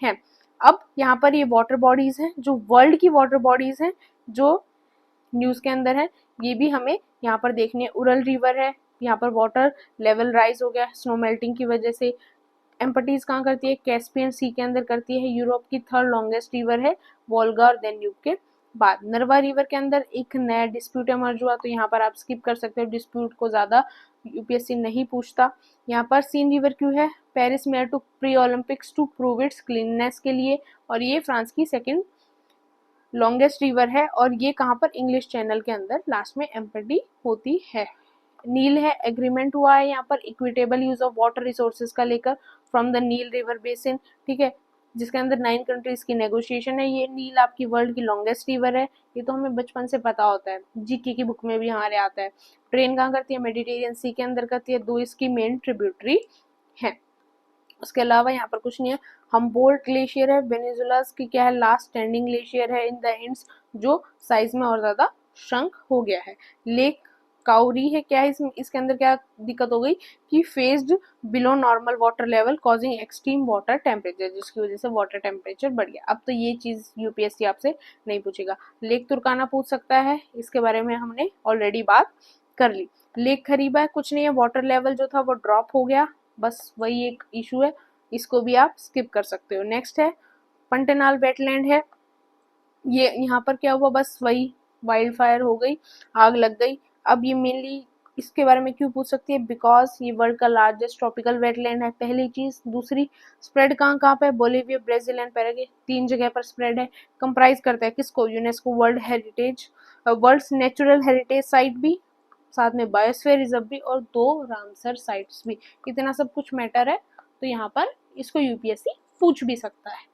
A: हैं। अब यहाँ पर ये वाटर बॉडीज हैं, जो वर्ल्ड की वाटर बॉडीज हैं, जो न्यूज के अंदर है, ये भी हमें यहाँ पर देखने। उरल रिवर है, यहाँ पर वाटर लेवल राइज हो गया स्नो मेल्टिंग की वजह से। एम्पटीज कहाँ करती है? कैस्पियन सी के अंदर करती है। यूरोप की थर्ड लॉन्गेस्ट रिवर है वोल्गा और देन्यूब के बाद। नर्वा रिवर के अंदर एक नया डिस्प्यूट एमर्ज हुआ, तो यहाँ पर आप स्किप कर सकते हो, डिस्प्यूट को ज्यादा यूपीएससी नहीं पूछता। यहाँ पर सीन रिवर क्यों है? Paris mayor to pre Olympics to prove its cleanness के लिए, और ये फ्रांस की सेकेंड लॉन्गेस्ट रिवर है। और ये कहाँ पर? इंग्लिश चैनल के अंदर लास्ट में एम्पटी होती है। नील है, एग्रीमेंट हुआ है यहाँ पर equitable use of water resources का लेकर from the Nile river basin. ठीक है, जिसके अंदर 9 कंट्रीज की नेगोशिएशन है। ये नील आपकी वर्ल्ड की लॉन्गेस्ट रिवर है। ये तो हमें बचपन से पता होता है, जीके की बुक में भी हमारे आता है। ट्रेन कहाँ करती है? मेडिटेरियन सी के अंदर करती है। 2 इसकी मेन ट्रिब्यूटरी है। उसके अलावा यहाँ पर कुछ नहीं है। हम्बोल्ट ग्लेशियर है, वेनेजुला की क्या है? लास्ट स्टैंडिंग ग्लेशियर है इन द इंड्स, जो साइज में और ज्यादा श्रंक हो गया है। लेक काउरी है, क्या है इसके अंदर क्या दिक्कत हो गई कि phased below normal water level causing extreme water temperature, जिसकी वजह से वाटर टेम्परेचर बढ़ गया। अब तो ये चीज यूपीएससी आपसे नहीं पूछेगा। लेक तुर्काना पूछ सकता है, इसके बारे में हमने ऑलरेडी बात कर ली। लेक खरीबा है, कुछ नहीं है, वाटर लेवल जो था वो ड्रॉप हो गया, बस वही एक इशू है, इसको भी आप स्किप कर सकते हो। नेक्स्ट है पंटेनाल वेटलैंड है। ये यहाँ पर क्या हुआ? बस वही वाइल्ड फायर हो गई, आग लग गई। अब ये मेनली इसके बारे में क्यों पूछ सकती है? बिकॉज ये वर्ल्ड का लार्जेस्ट ट्रॉपिकल वेटलैंड है, पहली चीज। दूसरी, स्प्रेड कहाँ कहाँ पे? बोलिविया, ब्राजील एंड पैराग्वे, 3 जगह पर स्प्रेड है। कंप्राइज करता है किसको? UNESCO world heritage, world natural heritage site भी, साथ में बायोस्फीयर रिजर्व भी, और 2 रामसर साइट्स भी। इतना सब कुछ मैटर है, तो यहाँ पर इसको यूपीएससी पूछ भी सकता है।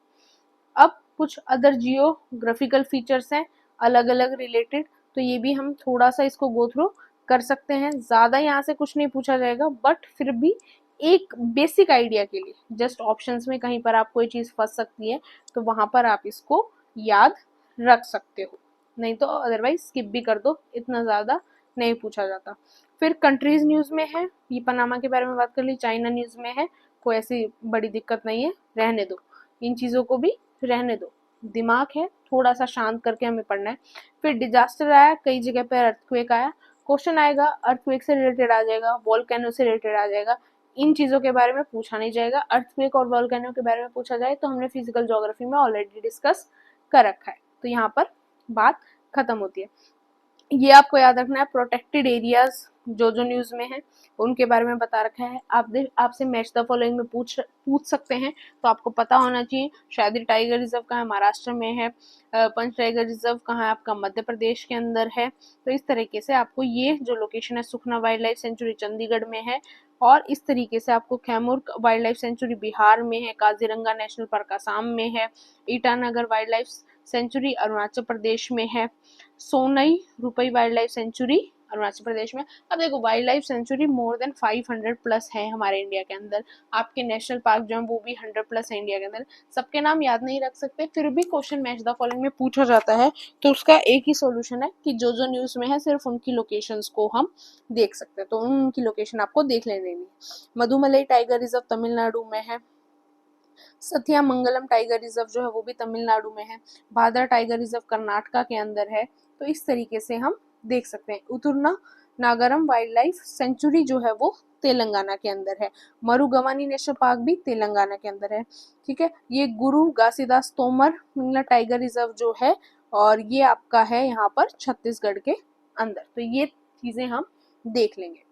A: अब कुछ अदर जियोग्राफिकल फीचर्स हैं अलग अलग रिलेटेड, तो ये भी हम थोड़ा सा इसको गो थ्रू कर सकते हैं। ज्यादा यहाँ से कुछ नहीं पूछा जाएगा, बट फिर भी एक बेसिक आइडिया के लिए, जस्ट ऑप्शंस में कहीं पर आप कोई चीज फंस सकती है, तो वहां पर आप इसको याद रख सकते हो, नहीं तो अदरवाइज स्किप भी कर दो, इतना ज्यादा नहीं पूछा जाता। फिर कंट्रीज न्यूज में है, ये पनामा के बारे में बात कर ली। चाइना न्यूज में है, कोई ऐसी बड़ी दिक्कत नहीं है, रहने दो, इन चीजों को भी रहने दो, दिमाग है थोड़ा सा शांत करके हमें पढ़ना है। फिर डिजास्टर आया, कई जगह पर अर्थक्वेक आया, क्वेश्चन आएगा अर्थक्वेक से रिलेटेड आ जाएगा, वोल्केनो से रिलेटेड आ जाएगा, इन चीजों के बारे में पूछा नहीं जाएगा। अर्थक्वेक और वोल्केनो के बारे में पूछा जाए तो हमने फिजिकल ज्योग्राफी में ऑलरेडी डिस्कस कर रखा है, तो यहाँ पर बात खत्म होती है। ये आपको याद रखना है, प्रोटेक्टेड एरियाज जो जो न्यूज में है उनके बारे में बता रखा है। आपसे मैच द फॉलोइंग में पूछ सकते हैं, तो आपको पता होना चाहिए। शायद टाइगर रिजर्व कहाँ है? महाराष्ट्र में है। पंच टाइगर रिजर्व कहाँ है? आपका मध्य प्रदेश के अंदर है। तो इस तरीके से आपको ये जो लोकेशन है, Sukhna wildlife sanctuary Chandigarh में है, और इस तरीके से आपको Kaimur wildlife sanctuary Bihar में है, काजीरंगा नेशनल पार्क असम में है, Itanagar wildlife sanctuary Arunachal Pradesh में है, Sonai Rupai wildlife sanctuary Arunachal Pradesh में। अब देखो wildlife sanctuary more than 500 plus है हमारे इंडिया के अंदर। आपके नेशनल पार्क जो है वो भी 100 प्लस है इंडिया के अंदर। सबके नाम याद नहीं रख सकते, फिर भी क्वेश्चन मैच द फॉलोइंग में पूछा जाता है, तो उसका एक ही सॉल्यूशन है कि जो जो न्यूज में है सिर्फ उनकी लोकेशंस को हम देख सकते हैं, तो उनकी लोकेशन आपको देख लेनी है। मधुमलाई टाइगर रिजर्व तमिलनाडु में है। सथियामंगलम टाइगर रिजर्व जो है वो भी तमिलनाडु में है। भादरा टाइगर रिजर्व कर्नाटका के अंदर है। तो इस तरीके से हम देख सकते हैं। उतुरना नागरम वाइल्ड लाइफ सेंचुरी जो है वो तेलंगाना के अंदर है। मरुगवानी नेशनल पार्क भी तेलंगाना के अंदर है। ठीक है, ये गुरु घासीदास तोमर टाइगर रिजर्व जो है और ये आपका है यहाँ पर छत्तीसगढ़ के अंदर। तो ये चीजें हम देख लेंगे।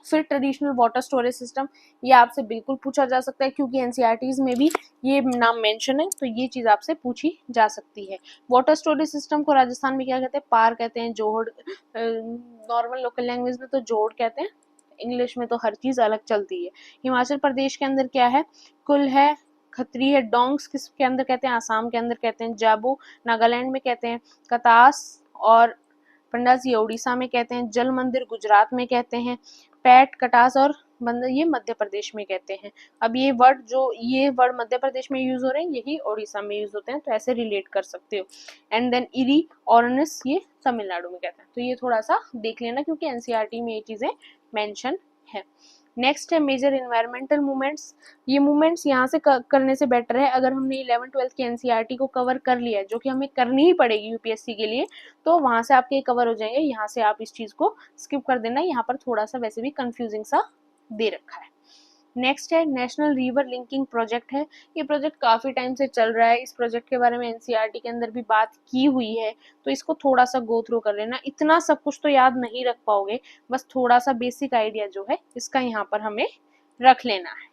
A: फिर ट्रेडिशनल वाटर स्टोरेज सिस्टम, ये आपसे बिल्कुल पूछा जा सकता है क्योंकि एनसीईआरटीज में भी ये नाम मेंशन है, तो ये चीज आपसे पूछी जा सकती है। वाटर स्टोरेज सिस्टम को राजस्थान में क्या कहते हैं? पार कहते हैं, जोड़, नॉर्मल लोकल लैंग्वेज में तो जोड़ कहते हैं, इंग्लिश में तो हर चीज अलग चलती है। हिमाचल प्रदेश के अंदर क्या है? कुल है, खत्री है, डोंग्स किसके अंदर कहते हैं? आसाम के अंदर कहते हैं। जाबू नागालैंड में कहते हैं। कतास और पंडाजी उड़ीसा में कहते हैं। जल मंदिर गुजरात में कहते हैं। पैट, कटास और बंदर ये मध्य प्रदेश में कहते हैं। अब ये वर्ड मध्य प्रदेश में यूज हो रहे हैं, यही उड़ीसा में यूज होते हैं, तो ऐसे रिलेट कर सकते हो। एंड देन इरी ऑर्निस ये तमिलनाडु में कहते हैं। तो ये थोड़ा सा देख लेना क्योंकि एनसीईआरटी में ये चीजें मेंशन है। नेक्स्ट है मेजर इन्वायरमेंटल मूवमेंट्स। ये मूवमेंट्स यहाँ से करने से बेटर है अगर हमने 11th-12th की एनसीईआरटी को कवर कर लिया है, जो कि हमें करनी ही पड़ेगी यूपीएससी के लिए, तो वहां से आपके कवर हो जाएंगे। यहाँ से आप इस चीज को स्किप कर देना, यहाँ पर थोड़ा सा वैसे भी कंफ्यूजिंग सा दे रखा है। नेक्स्ट है नेशनल रिवर लिंकिंग प्रोजेक्ट है। ये प्रोजेक्ट काफी टाइम से चल रहा है। इस प्रोजेक्ट के बारे में एनसीईआरटी के अंदर भी बात की हुई है, तो इसको थोड़ा सा गो थ्रू कर लेना। इतना सब कुछ तो याद नहीं रख पाओगे, बस थोड़ा सा बेसिक आइडिया जो है इसका यहाँ पर हमें रख लेना है।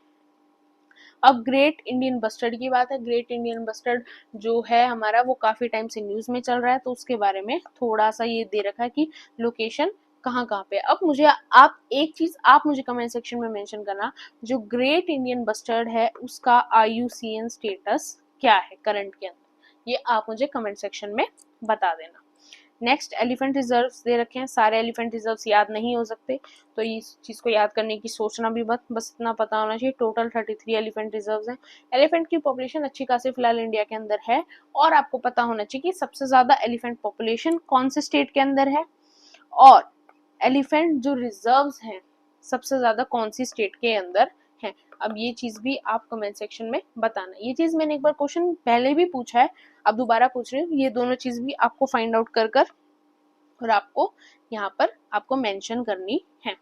A: अब ग्रेट इंडियन बस्टर्ड की बात है। ग्रेट इंडियन बस्टर्ड जो है हमारा वो काफी टाइम से न्यूज में चल रहा है, तो उसके बारे में थोड़ा सा ये दे रखा है कि लोकेशन कहाँ कहाँ पे। अब मुझे आप मुझे कमेंट सेक्शन में मेंशन करना, जो ग्रेट इंडियन बस्टर्ड है उसका IUCN स्टेटस क्या है करंट के अंदर, ये आप मुझे कमेंट सेक्शन में बता देना। नेक्स्ट एलिफेंट रिजर्व्स दे रखे हैं। सारे एलिफेंट रिजर्व्स याद नहीं हो सकते, तो इस चीज को याद करने की सोचना भी बस इतना पता होना चाहिए। टोटल 33 एलिफेंट रिजर्व्स हैं। एलिफेंट की पॉपुलेशन अच्छी खासी फिलहाल इंडिया के अंदर है, और आपको पता होना चाहिए कि सबसे ज्यादा एलिफेंट पॉपुलेशन कौन से स्टेट के अंदर है, और एलिफेंट जो रिजर्व्स हैं सबसे ज्यादा कौन सी स्टेट के अंदर है। अब ये चीज भी आप कमेंट सेक्शन में बताना। ये चीज मैंने एक बार क्वेश्चन पहले भी पूछा है, अब दोबारा पूछ रही हूँ। ये दोनों चीज भी आपको फाइंड आउट कर और आपको यहाँ पर आपको मेंशन करनी है।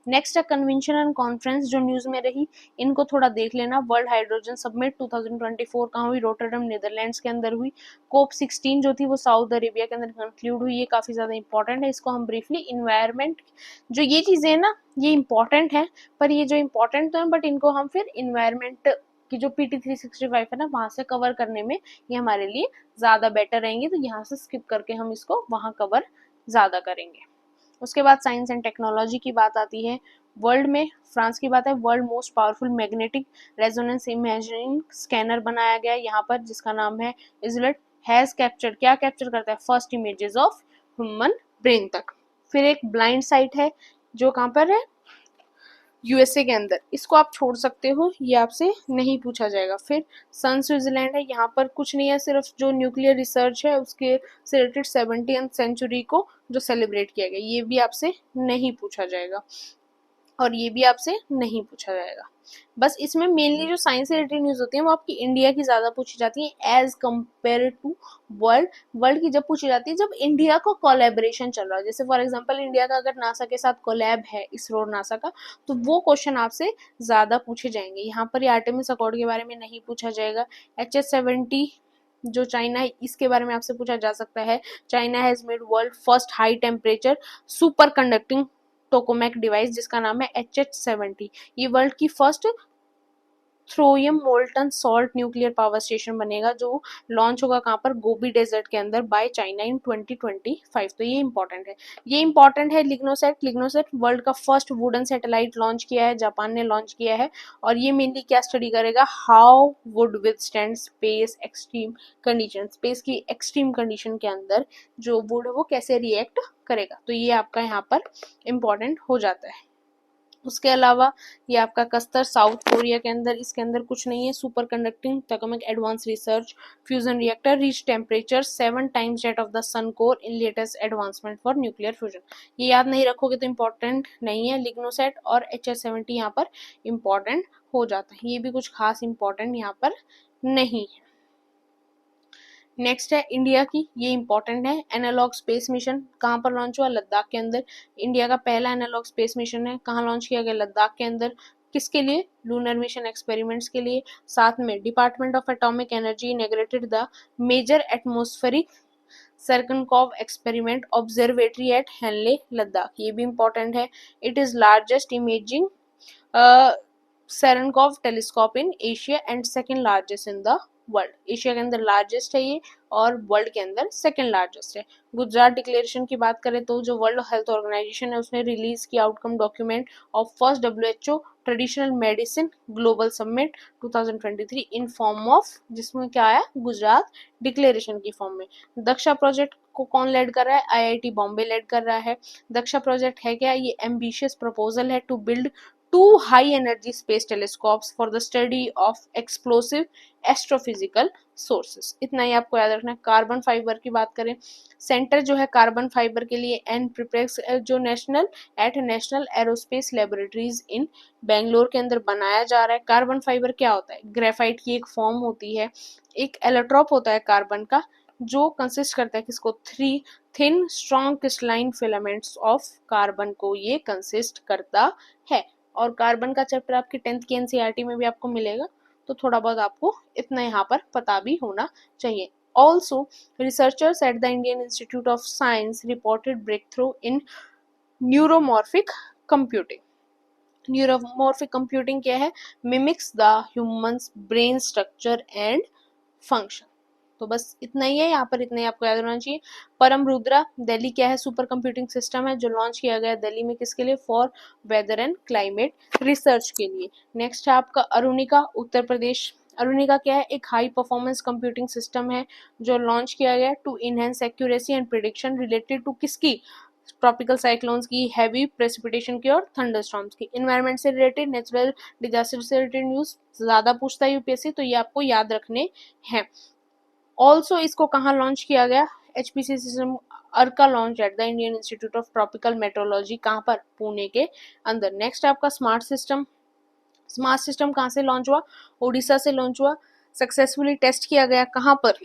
A: नेक्स्ट है कन्वेंशन एंड कॉन्फ्रेंस जो न्यूज में रही, इनको थोड़ा देख लेना। वर्ल्ड हाइड्रोजन समिट 2024 कहाँ हुई? रोटरडम नीदरलैंड्स के अंदर हुई। कोप 16 जो थी वो सऊदी अरेबिया के अंदर कंक्लूड हुई। ये काफी ज्यादा इंपॉर्टेंट है, इसको हम ब्रीफली इन्वायरमेंट, जो ये चीजें है ना ये इंपॉर्टेंट है, पर ये जो इंपॉर्टेंट तो है बट इनको हम फिर इन्वायरमेंट की जो PT 365 है ना वहां से कवर करने में ये हमारे लिए ज्यादा बेटर रहेंगे, तो यहाँ से स्किप करके हम इसको वहां कवर ज्यादा करेंगे। उसके बाद साइंस एंड टेक्नोलॉजी की बात आती है। वर्ल्ड में फ्रांस की बात है, world most powerful magnetic resonance imaging scanner बनाया गया यहाँ पर, जिसका नाम है इजलेट। हैज कैप्चर्ड, क्या कैप्चर करता है? First images of human brain तक। फिर एक ब्लाइंड साइट है जो कहाँ पर है? USA के अंदर। इसको आप छोड़ सकते हो, ये आपसे नहीं पूछा जाएगा। फिर सन स्विट्जरलैंड है, यहाँ पर कुछ नहीं है, सिर्फ जो न्यूक्लियर रिसर्च है उसके से रिलेटेड 70th सेंचुरी को जो सेलिब्रेट किया गया, ये भी आपसे नहीं पूछा जाएगा, और ये भी आपसे नहीं पूछा जाएगा। बस इसमें मेनली जो साइंस से रिलेटेड न्यूज होती है वो आपकी इंडिया की ज्यादा पूछी जाती है as compared to world. World की जब पूछी जाती है जब इंडिया को कोलैबोरेशन चल रहा है, जैसे फॉर एग्जांपल इंडिया का अगर नासा के साथ कोलैब है, इसरो और नासा का, तो वो क्वेश्चन आपसे ज्यादा पूछे जाएंगे। यहाँ पर आर्टेमिस अकॉर्ड के बारे में नहीं पूछा जाएगा। HS-70 जो चाइना है इसके बारे में आपसे पूछा जा सकता है। China has made world first high temperature superconducting tokamak device जिसका नाम है HH-70। ये वर्ल्ड की first thorium molten salt nuclear power station बनेगा, जो लॉन्च होगा कहाँ पर? गोबी डेजर्ट के अंदर बाय चाइना इन 2025। तो ये इंपॉर्टेंट है। लिग्नोसेट वर्ल्ड का फर्स्ट वुडन सैटेलाइट लॉन्च किया है, जापान ने लॉन्च किया है, और ये मेनली क्या स्टडी करेगा? How would withstand space extreme condition. Space की एक्सट्रीम कंडीशन के अंदर जो वुड है वो कैसे रिएक्ट करेगा, तो ये आपका यहाँ पर इम्पोर्टेंट हो जाता है। उसके अलावा ये आपका कस्तर साउथ कोरिया के अंदर, इसके अंदर कुछ नहीं है, superconducting tokamak advance research fusion reactor reach temperature 7 times that of the sun core in latest advancement for nuclear fusion. ये याद नहीं रखोगे तो इंपॉर्टेंट नहीं है। लिग्नोसेट और HS-70 यहाँ पर इंपॉर्टेंट हो जाता है, ये भी कुछ खास इंपॉर्टेंट यहाँ पर नहीं है। नेक्स्ट है इंडिया की, ये इंपॉर्टेंट है। एनालॉग स्पेस मिशन कहाँ पर लॉन्च हुआ? लद्दाख के अंदर। इंडिया का पहला एनालॉग स्पेस मिशन है, कहाँ लॉन्च किया गया? लद्दाख के अंदर। किसके लिए? लूनर मिशन एक्सपेरिमेंट्स के लिए। साथ में department of atomic energy inaugurated the major atmospheric Cherenkov experiment observatory at Hanle Ladakh, ये भी इंपॉर्टेंट है। It is largest imaging Cherenkov telescope in Asia and second largest in the world. Asia के अंदर largest है ये और वर्ल्ड के अंदर सेकेंड लार्जेस्ट है। गुजरात डिक्लेरेशन की बात करें तो जो वर्ल्ड हेल्थ ऑर्गेनाइजेशन है उसने रिलीज किया outcome document of first WHO traditional medicine global summit 2023 in form of, जिसमें क्या आया? गुजरात डिक्लेरेशन की फॉर्म में। दक्षा प्रोजेक्ट को कौन लेड कर रहा है? IIT बॉम्बे लेड कर रहा है। दक्षा प्रोजेक्ट है क्या? ये एम्बिशियस प्रपोजल है to build 2 high energy space telescopes for the study of explosive astrophysical sources. इतना ही आपको याद रखना है। कार्बन फाइबर की बात करें, सेंटर जो है कार्बन फाइबर के लिए एन प्रिपेक्स जो नेशनल एरोस्पेस लेबोरेटरीज इन बेंगलोर के अंदर बनाया जा रहा है। कार्बन फाइबर क्या होता है? ग्रेफाइट की एक फॉर्म होती है, एक एलोट्रोप होता है कार्बन का, जो कंसिस्ट करता है किसको? 3 thin strong crystalline filaments of carbon को ये कंसिस्ट करता है। और कार्बन का चैप्टर आपकी 10th की NCERT में भी आपको मिलेगा, तो थोड़ा बहुत आपको इतना यहाँ पर पता भी होना चाहिए। Also researchers at the Indian Institute of Science reported breakthrough in neuromorphic computing. Neuromorphic computing क्या है? Mimics the humans brain structure and function. तो बस इतना ही है, यहाँ पर इतना ही आपको याद होना चाहिए। परम रुद्रा दिल्ली क्या है? सुपर कंप्यूटिंग सिस्टम है जो लॉन्च किया गया दिल्ली में, किसके लिए? For weather and climate research के लिए। नेक्स्ट है आपका अरुणिका उत्तर प्रदेश। अरुणिका क्या है? एक हाई परफॉर्मेंस कंप्यूटिंग सिस्टम है जो लॉन्च किया गया to enhance accuracy and prediction related to किसकी? ट्रॉपिकल साइक्लोन्स की, हैवी प्रेसिपिटेशन की और थंडरस्टॉर्म्स की। एनवायरनमेंट से रिलेटेड, नेचुरल डिजास्टर से रिलेटेड न्यूज ज्यादा पूछता है यूपीएससी, तो ये आपको याद रखने हैं। ऑल्सो इसको कहाँ लॉन्च किया गया? HPC system Arka launch eight the Indian Institute of tropical metrology, कहाँ पर? पुणे के अंदर। नेक्स्ट आपका स्मार्ट सिस्टम। स्मार्ट सिस्टम कहाँ से लॉन्च हुआ? उड़ीसा से लॉन्च हुआ। सक्सेसफुली टेस्ट किया गया कहाँ पर?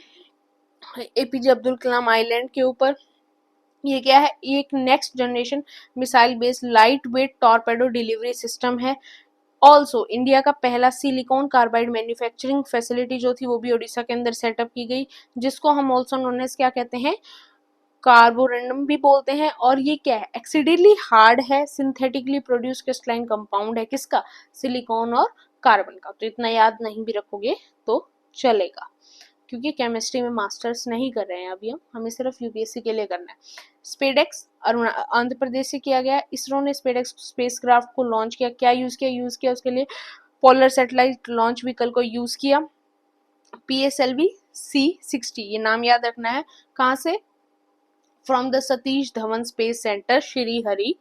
A: APJ अब्दुल कलाम आइलैंड के ऊपर। ये क्या है? ये एक next generation missile based light weight torpedo delivery system है। ऑल्सो इंडिया का पहला सिलिकॉन कार्बाइड मैन्युफैक्चरिंग फैसिलिटी जो थी वो भी उड़ीसा के अंदर सेटअप की गई, जिसको हम ऑल्सो नोन एज क्या कहते हैं? कार्बोरेंडम भी बोलते हैं। और ये क्या है? एक्सीडेंटली हार्ड है, सिंथेटिकली प्रोड्यूस क्रिस्टलाइन कंपाउंड है, किसका? सिलिकॉन और कार्बन का। तो इतना याद नहीं भी रखोगे तो चलेगा, क्योंकि केमिस्ट्री में मास्टर्स नहीं कर रहे हैं अभी हमें सिर्फ यूपीएससी के लिए करना है। स्पेडेक्स आंध्र प्रदेश से किया गया। इसरो ने स्पेडेक्स स्पेसक्राफ्ट को लॉन्च किया। क्या यूज किया उसके लिए? पोलर सैटेलाइट लॉन्च व्हीकल को यूज किया। PSLV C60, ये नाम याद रखना है। कहाँ से? From the Satish Dhawan space centre Shrihari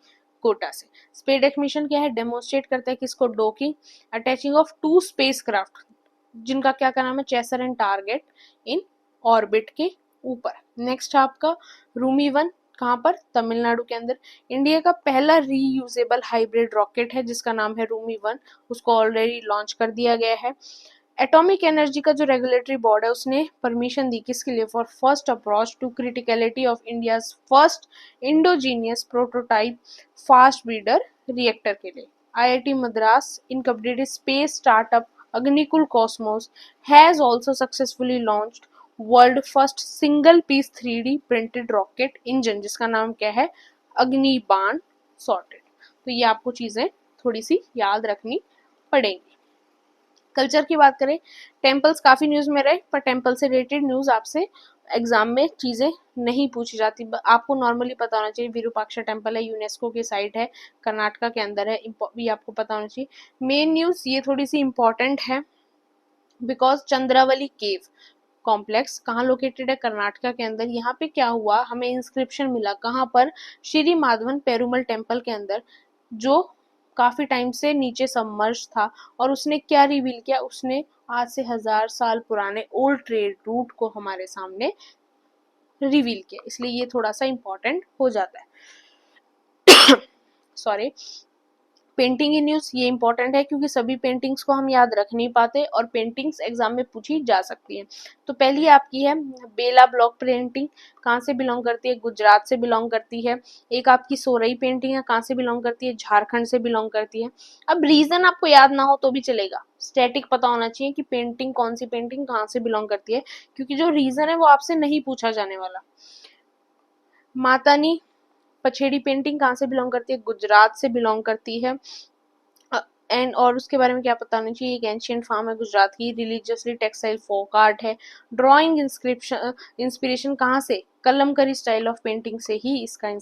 A: Kota से। स्पेडेक्स मिशन क्या है? डेमोन्स्ट्रेट करता है किसको? डॉकिंग अटैचिंग ऑफ 2 स्पेसक्राफ्ट, जिनका क्या नाम है? Chaser and target in orbit के ऊपर। नेक्स्ट आपका रूमी 1, कहाँ पर? तमिलनाडु के अंदर। इंडिया का पहला रीयूजेबल हाइब्रिड रॉकेट है जिसका नाम है रूमी 1, उसको ऑलरेडी लॉन्च कर दिया गया है। एटॉमिक एनर्जी का जो रेगुलेटरी बोर्ड है उसने परमिशन दी किसके लिए? For first approach to criticality of India's first indigenous prototype fast breeder reactor के लिए। IIT Madras incorporated space startup Agnikul Cosmos has also successfully launched world first single piece 3D printed rocket engine, जिसका नाम क्या है? अग्निबाण sorted. तो ये आपको चीजें थोड़ी सी याद रखनी पड़ेंगी। कल्चर की बात करें, टेम्पल्स काफी न्यूज में रहे, पर टेम्पल से रिलेटेड न्यूज आपसे एग्जाम में चीजें नहीं पूछी जाती। आपको नॉर्मली पता होना चाहिए विरूपाक्षा टेम्पल है, यूनेस्को की साइट है, कर्नाटका के अंदर है, ये आपको पता होना चाहिए। मेन न्यूज ये थोड़ी सी इंपॉर्टेंट है बिकॉज चंद्रावली केव कॉम्प्लेक्स कहाँ लोकेटेड है? कर्नाटका के अंदर। यहाँ पे क्या हुआ? हमें इंस्क्रिप्शन मिला कहाँ पर? श्री माधवन पेरुमल टेम्पल के अंदर, जो काफी टाइम से नीचे सबमर्ज था और उसने क्या रिवील किया, उसने आज से 1000 साल पुराने ओल्ड ट्रेड रूट को हमारे सामने रिवील किया, इसलिए ये थोड़ा सा इम्पोर्टेंट हो जाता है। सॉरी। पेंटिंग इन यूज ये इंपॉर्टेंट है क्योंकि सभी पेंटिंग्स को हम याद रख नहीं पाते और पेंटिंग्स एग्जाम में पूछी जा सकती है। तो पहली आपकी है बेला ब्लॉक पेंटिंग, कहाँ से बिलोंग करती है, गुजरात से बिलोंग करती है। एक आपकी सोरई पेंटिंग है, कहाँ से बिलोंग करती है, झारखंड से बिलोंग करती है। अब रीजन आपको याद ना हो तो भी चलेगा, स्टैटिक पता होना चाहिए कि पेंटिंग कौन सी पेंटिंग कहाँ से बिलोंग करती है, क्योंकि जो रीजन है वो आपसे नहीं पूछा जाने वाला। मातानी पछेड़ी पेंटिंग कहाँ से बिलोंग करती है, गुजरात से बिलोंग करती है। एंड और उसके बारे में क्या पता होना चाहिए, एक एंशियंट फार्म है गुजरात की, रिलीजियसली टेक्सटाइल फोक आर्ट है। ड्राइंग इंस्पिरेशन कहाँ से, कलमकरी स्टाइल ऑफ पेंटिंग से ही इसका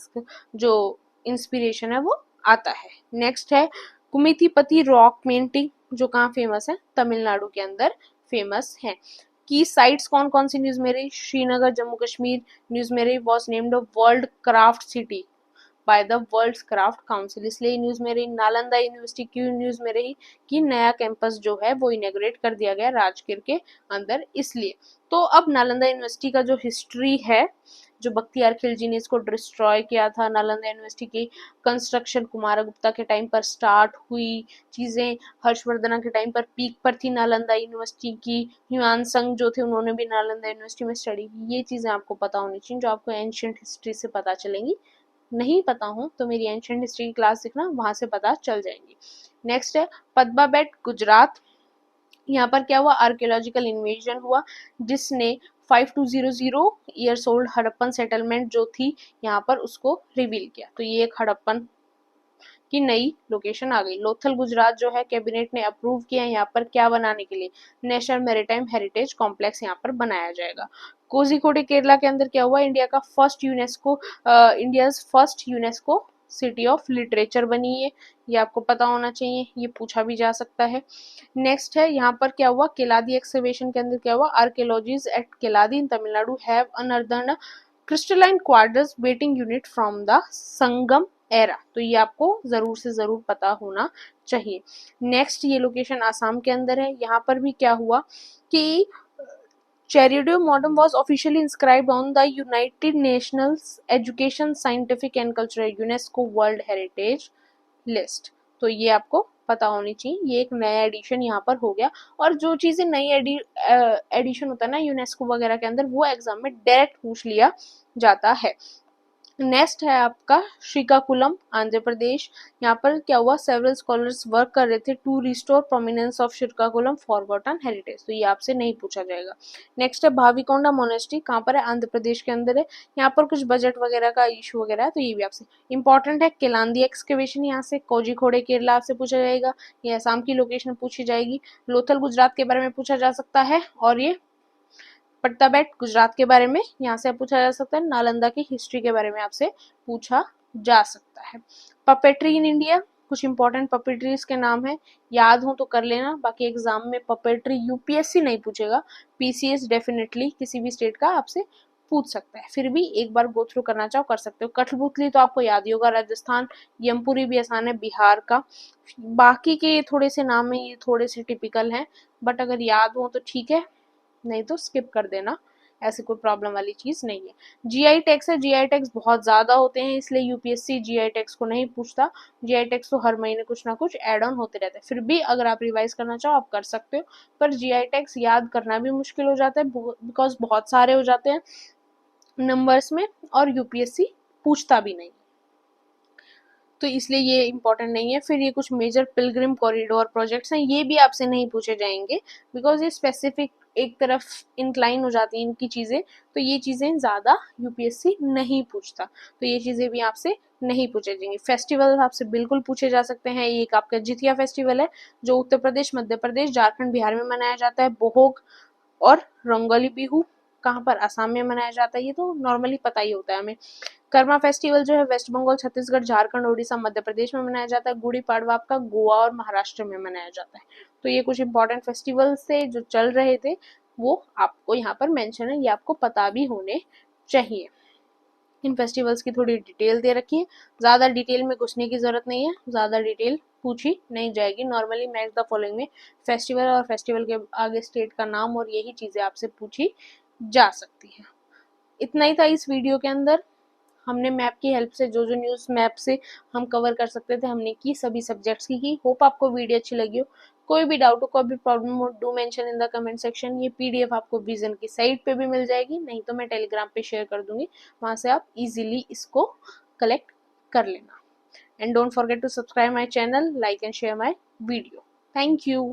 A: जो इंस्पिरेशन है वो आता है। नेक्स्ट है कुमितिपति रॉक पेंटिंग, जो कहाँ फेमस है, तमिलनाडु के अंदर फेमस है। की साइट्स कौन कौन सी न्यूज में रही, श्रीनगर जम्मू कश्मीर न्यूज में रही, was named world craft city by the world craft council, इसलिए न्यूज में रही। नालंदा यूनिवर्सिटी क्यों न्यूज में रही, कि नया कैंपस जो है वो इनॉग्रेट कर दिया गया राजगीर के अंदर, इसलिए। तो अब नालंदा यूनिवर्सिटी का जो हिस्ट्री है, जो बख्तियार खिलजी ने इसको डिस्ट्रॉय किया था, नालंदा यूनिवर्सिटी की कंस्ट्रक्शन कुमारगुप्ता के टाइम पर स्टार्ट हुई, चीजें हर्षवर्धना के टाइम पर पीक पर थी नालंदा यूनिवर्सिटी की, ह्यूआन संग जो थे उन्होंने भी नालंदा यूनिवर्सिटी में स्टडी की, ये चीजें आपको पता होनी चाहिए जो आपको एंशियंट हिस्ट्री से पता चलेंगी। नहीं पता हो तो मेरी एंशियंट हिस्ट्री की क्लास देखना, वहां से पता चल जाएंगी। नेक्स्ट है पद्मा बेट गुजरात, यहाँ पर क्या हुआ, आर्कियोलॉजिकल इन्वेजन हुआ जिसने 5200 ईयर्स ओल्ड हड़प्पन सेटलमेंट जो थी यहाँ पर उसको रिवील किया। तो ये एक हड़प्पन की नई लोकेशन आ गई। लोथल गुजरात जो है कैबिनेट ने अप्रूव किया यहाँ पर क्या बनाने के लिए, नेशनल मैरीटाइम हेरिटेज कॉम्प्लेक्स यहाँ पर बनाया जाएगा। कोझिकोड केरला के अंदर क्या हुआ, India's first UNESCO city of literature बनी है, ये आपको पता होना चाहिए, ये पूछा भी जा सकता है। नेक्स्ट है यहाँ पर क्या हुआ, केलादी एक्सकवेशन के अंदर क्या हुआ, archaeologists at Keeladi in Tamil Nadu have unearthed crystalline quartz weighing unit from the Sangam era, तो ये आपको जरूर से जरूर पता होना चाहिए। नेक्स्ट ये लोकेशन आसाम के अंदर है, यहाँ पर भी क्या हुआ कि Charaideo Moidams was officially inscribed on the United Nations education scientific and cultural UNESCO world heritage list, तो ये आपको पता होनी चाहिए, ये एक नया एडिशन यहाँ पर हो गया। और जो चीजें नई एडिशन होता है ना यूनेस्को वगैरह के अंदर, वो एग्जाम में डायरेक्ट पूछ लिया जाता है। नेक्स्ट है आपका श्रीकाकुलम आंध्र प्रदेश, यहाँ पर क्या हुआ, सेवरल स्कॉलर्स वर्क कर रहे थे to restore prominence of Srikakulam forgotten heritage, तो ये आपसे नहीं पूछा जाएगा। नेक्स्ट है भाविकोंडा मोनेस्ट्री, कहाँ पर है, आंध्र प्रदेश के अंदर है, यहाँ पर कुछ बजट वगैरह का इशू वगैरह है, तो ये भी आपसे इंपॉर्टेंट है। केलांदी एक्सकवेशन यहाँ से, कोझिकोड केरला आपसे पूछा जाएगा, ये असम की लोकेशन पूछी जाएगी। लोथल गुजरात के बारे में पूछा जा सकता है, और ये पट्टाबेट गुजरात के बारे में यहाँ से पूछा जा सकता है। नालंदा की हिस्ट्री के बारे में आपसे पूछा जा सकता है। पपेट्री इन इंडिया, कुछ इंपॉर्टेंट पपेट्रीज के नाम है, याद हो तो कर लेना, बाकी एग्जाम में पपेट्री यूपीएससी नहीं पूछेगा, पीसीएस डेफिनेटली किसी भी स्टेट का आपसे पूछ सकता है, फिर भी एक बार गो थ्रू करना चाहो कर सकते हो। कठपुतली तो आपको याद ही होगा, राजस्थान। यमपुरी भी आसान है, बिहार का। बाकी के थोड़े से नाम है, ये थोड़े से टिपिकल हैं, बट अगर याद हो तो ठीक है, नहीं तो स्किप कर देना, ऐसी कोई प्रॉब्लम वाली चीज नहीं है। जीआई टैक्स है, जीआई टैक्स बहुत ज्यादा होते हैं, इसलिए यूपीएससी जीआई टैक्स को नहीं पूछता। जीआई टैक्स तो हर महीने कुछ ना कुछ एड ऑन होते रहते हैं, फिर भी अगर आप रिवाइज करना चाहो आप कर सकते हो, पर जीआई टैक्स याद करना भी मुश्किल हो जाता है बिकॉज बहुत सारे हो जाते हैं नंबर्स में, और यूपीएससी पूछता भी नहीं, तो इसलिए ये इंपॉर्टेंट नहीं है। फिर ये कुछ मेजर पिलग्रिम कॉरिडोर प्रोजेक्ट्स हैं, ये भी आपसे नहीं पूछे जाएंगे बिकॉज ये स्पेसिफिक एक तरफ इंक्लाइन हो जाती हैं इनकी चीजें, तो ये चीजें ज्यादा यूपीएससी नहीं पूछता, तो ये चीजें भी आपसे नहीं पूछे जाएंगे। फेस्टिवल आपसे बिल्कुल पूछे जा सकते हैं, एक आपका जितिया फेस्टिवल है जो उत्तर प्रदेश, मध्य प्रदेश, झारखंड, बिहार में मनाया जाता है। बोहोग और रंगोली बिहू कहाँ पर, असम में मनाया जाता है, ये तो नॉर्मली पता ही होता है हमें। कर्मा फेस्टिवल जो है वेस्ट बंगाल, छत्तीसगढ़, झारखंड, उड़ीसा, मध्य प्रदेश में मनाया जाता है। गुड़ी पड़वा आपका गोवा और महाराष्ट्र में मनाया जाता है। तो ये कुछ इंपॉर्टेंट फेस्टिवल से जो चल रहे थे वो आपको यहाँ पर मेंशन है, ये आपको पता भी होने चाहिए। इन फेस्टिवल्स की थोड़ी डिटेल दे रखी है, ज्यादा डिटेल में घुसने की जरूरत नहीं है, ज्यादा डिटेल पूछी नहीं जाएगी। नॉर्मली मैच द फॉलोइंग में फेस्टिवल और फेस्टिवल के आगे स्टेट का नाम और यही चीज़ें आपसे पूछी जा सकती है। इतना ही था इस वीडियो के अंदर। हमने मैप की हेल्प से जो न्यूज़ मैप से हम कवर कर सकते थे हमने की, सभी सब्जेक्ट्स की। होप आपको वीडियो अच्छी लगी हो। कोई भी डाउट हो, कोई भी प्रॉब्लम हो, do mention in the comment section. ये पीडीएफ आपको विजन की साइट पे भी मिल जाएगी, नहीं तो मैं टेलीग्राम पे शेयर कर दूंगी, वहां से आप इजीली इसको कलेक्ट कर लेना। And don't forget to subscribe my channel, like and share my video. Thank you.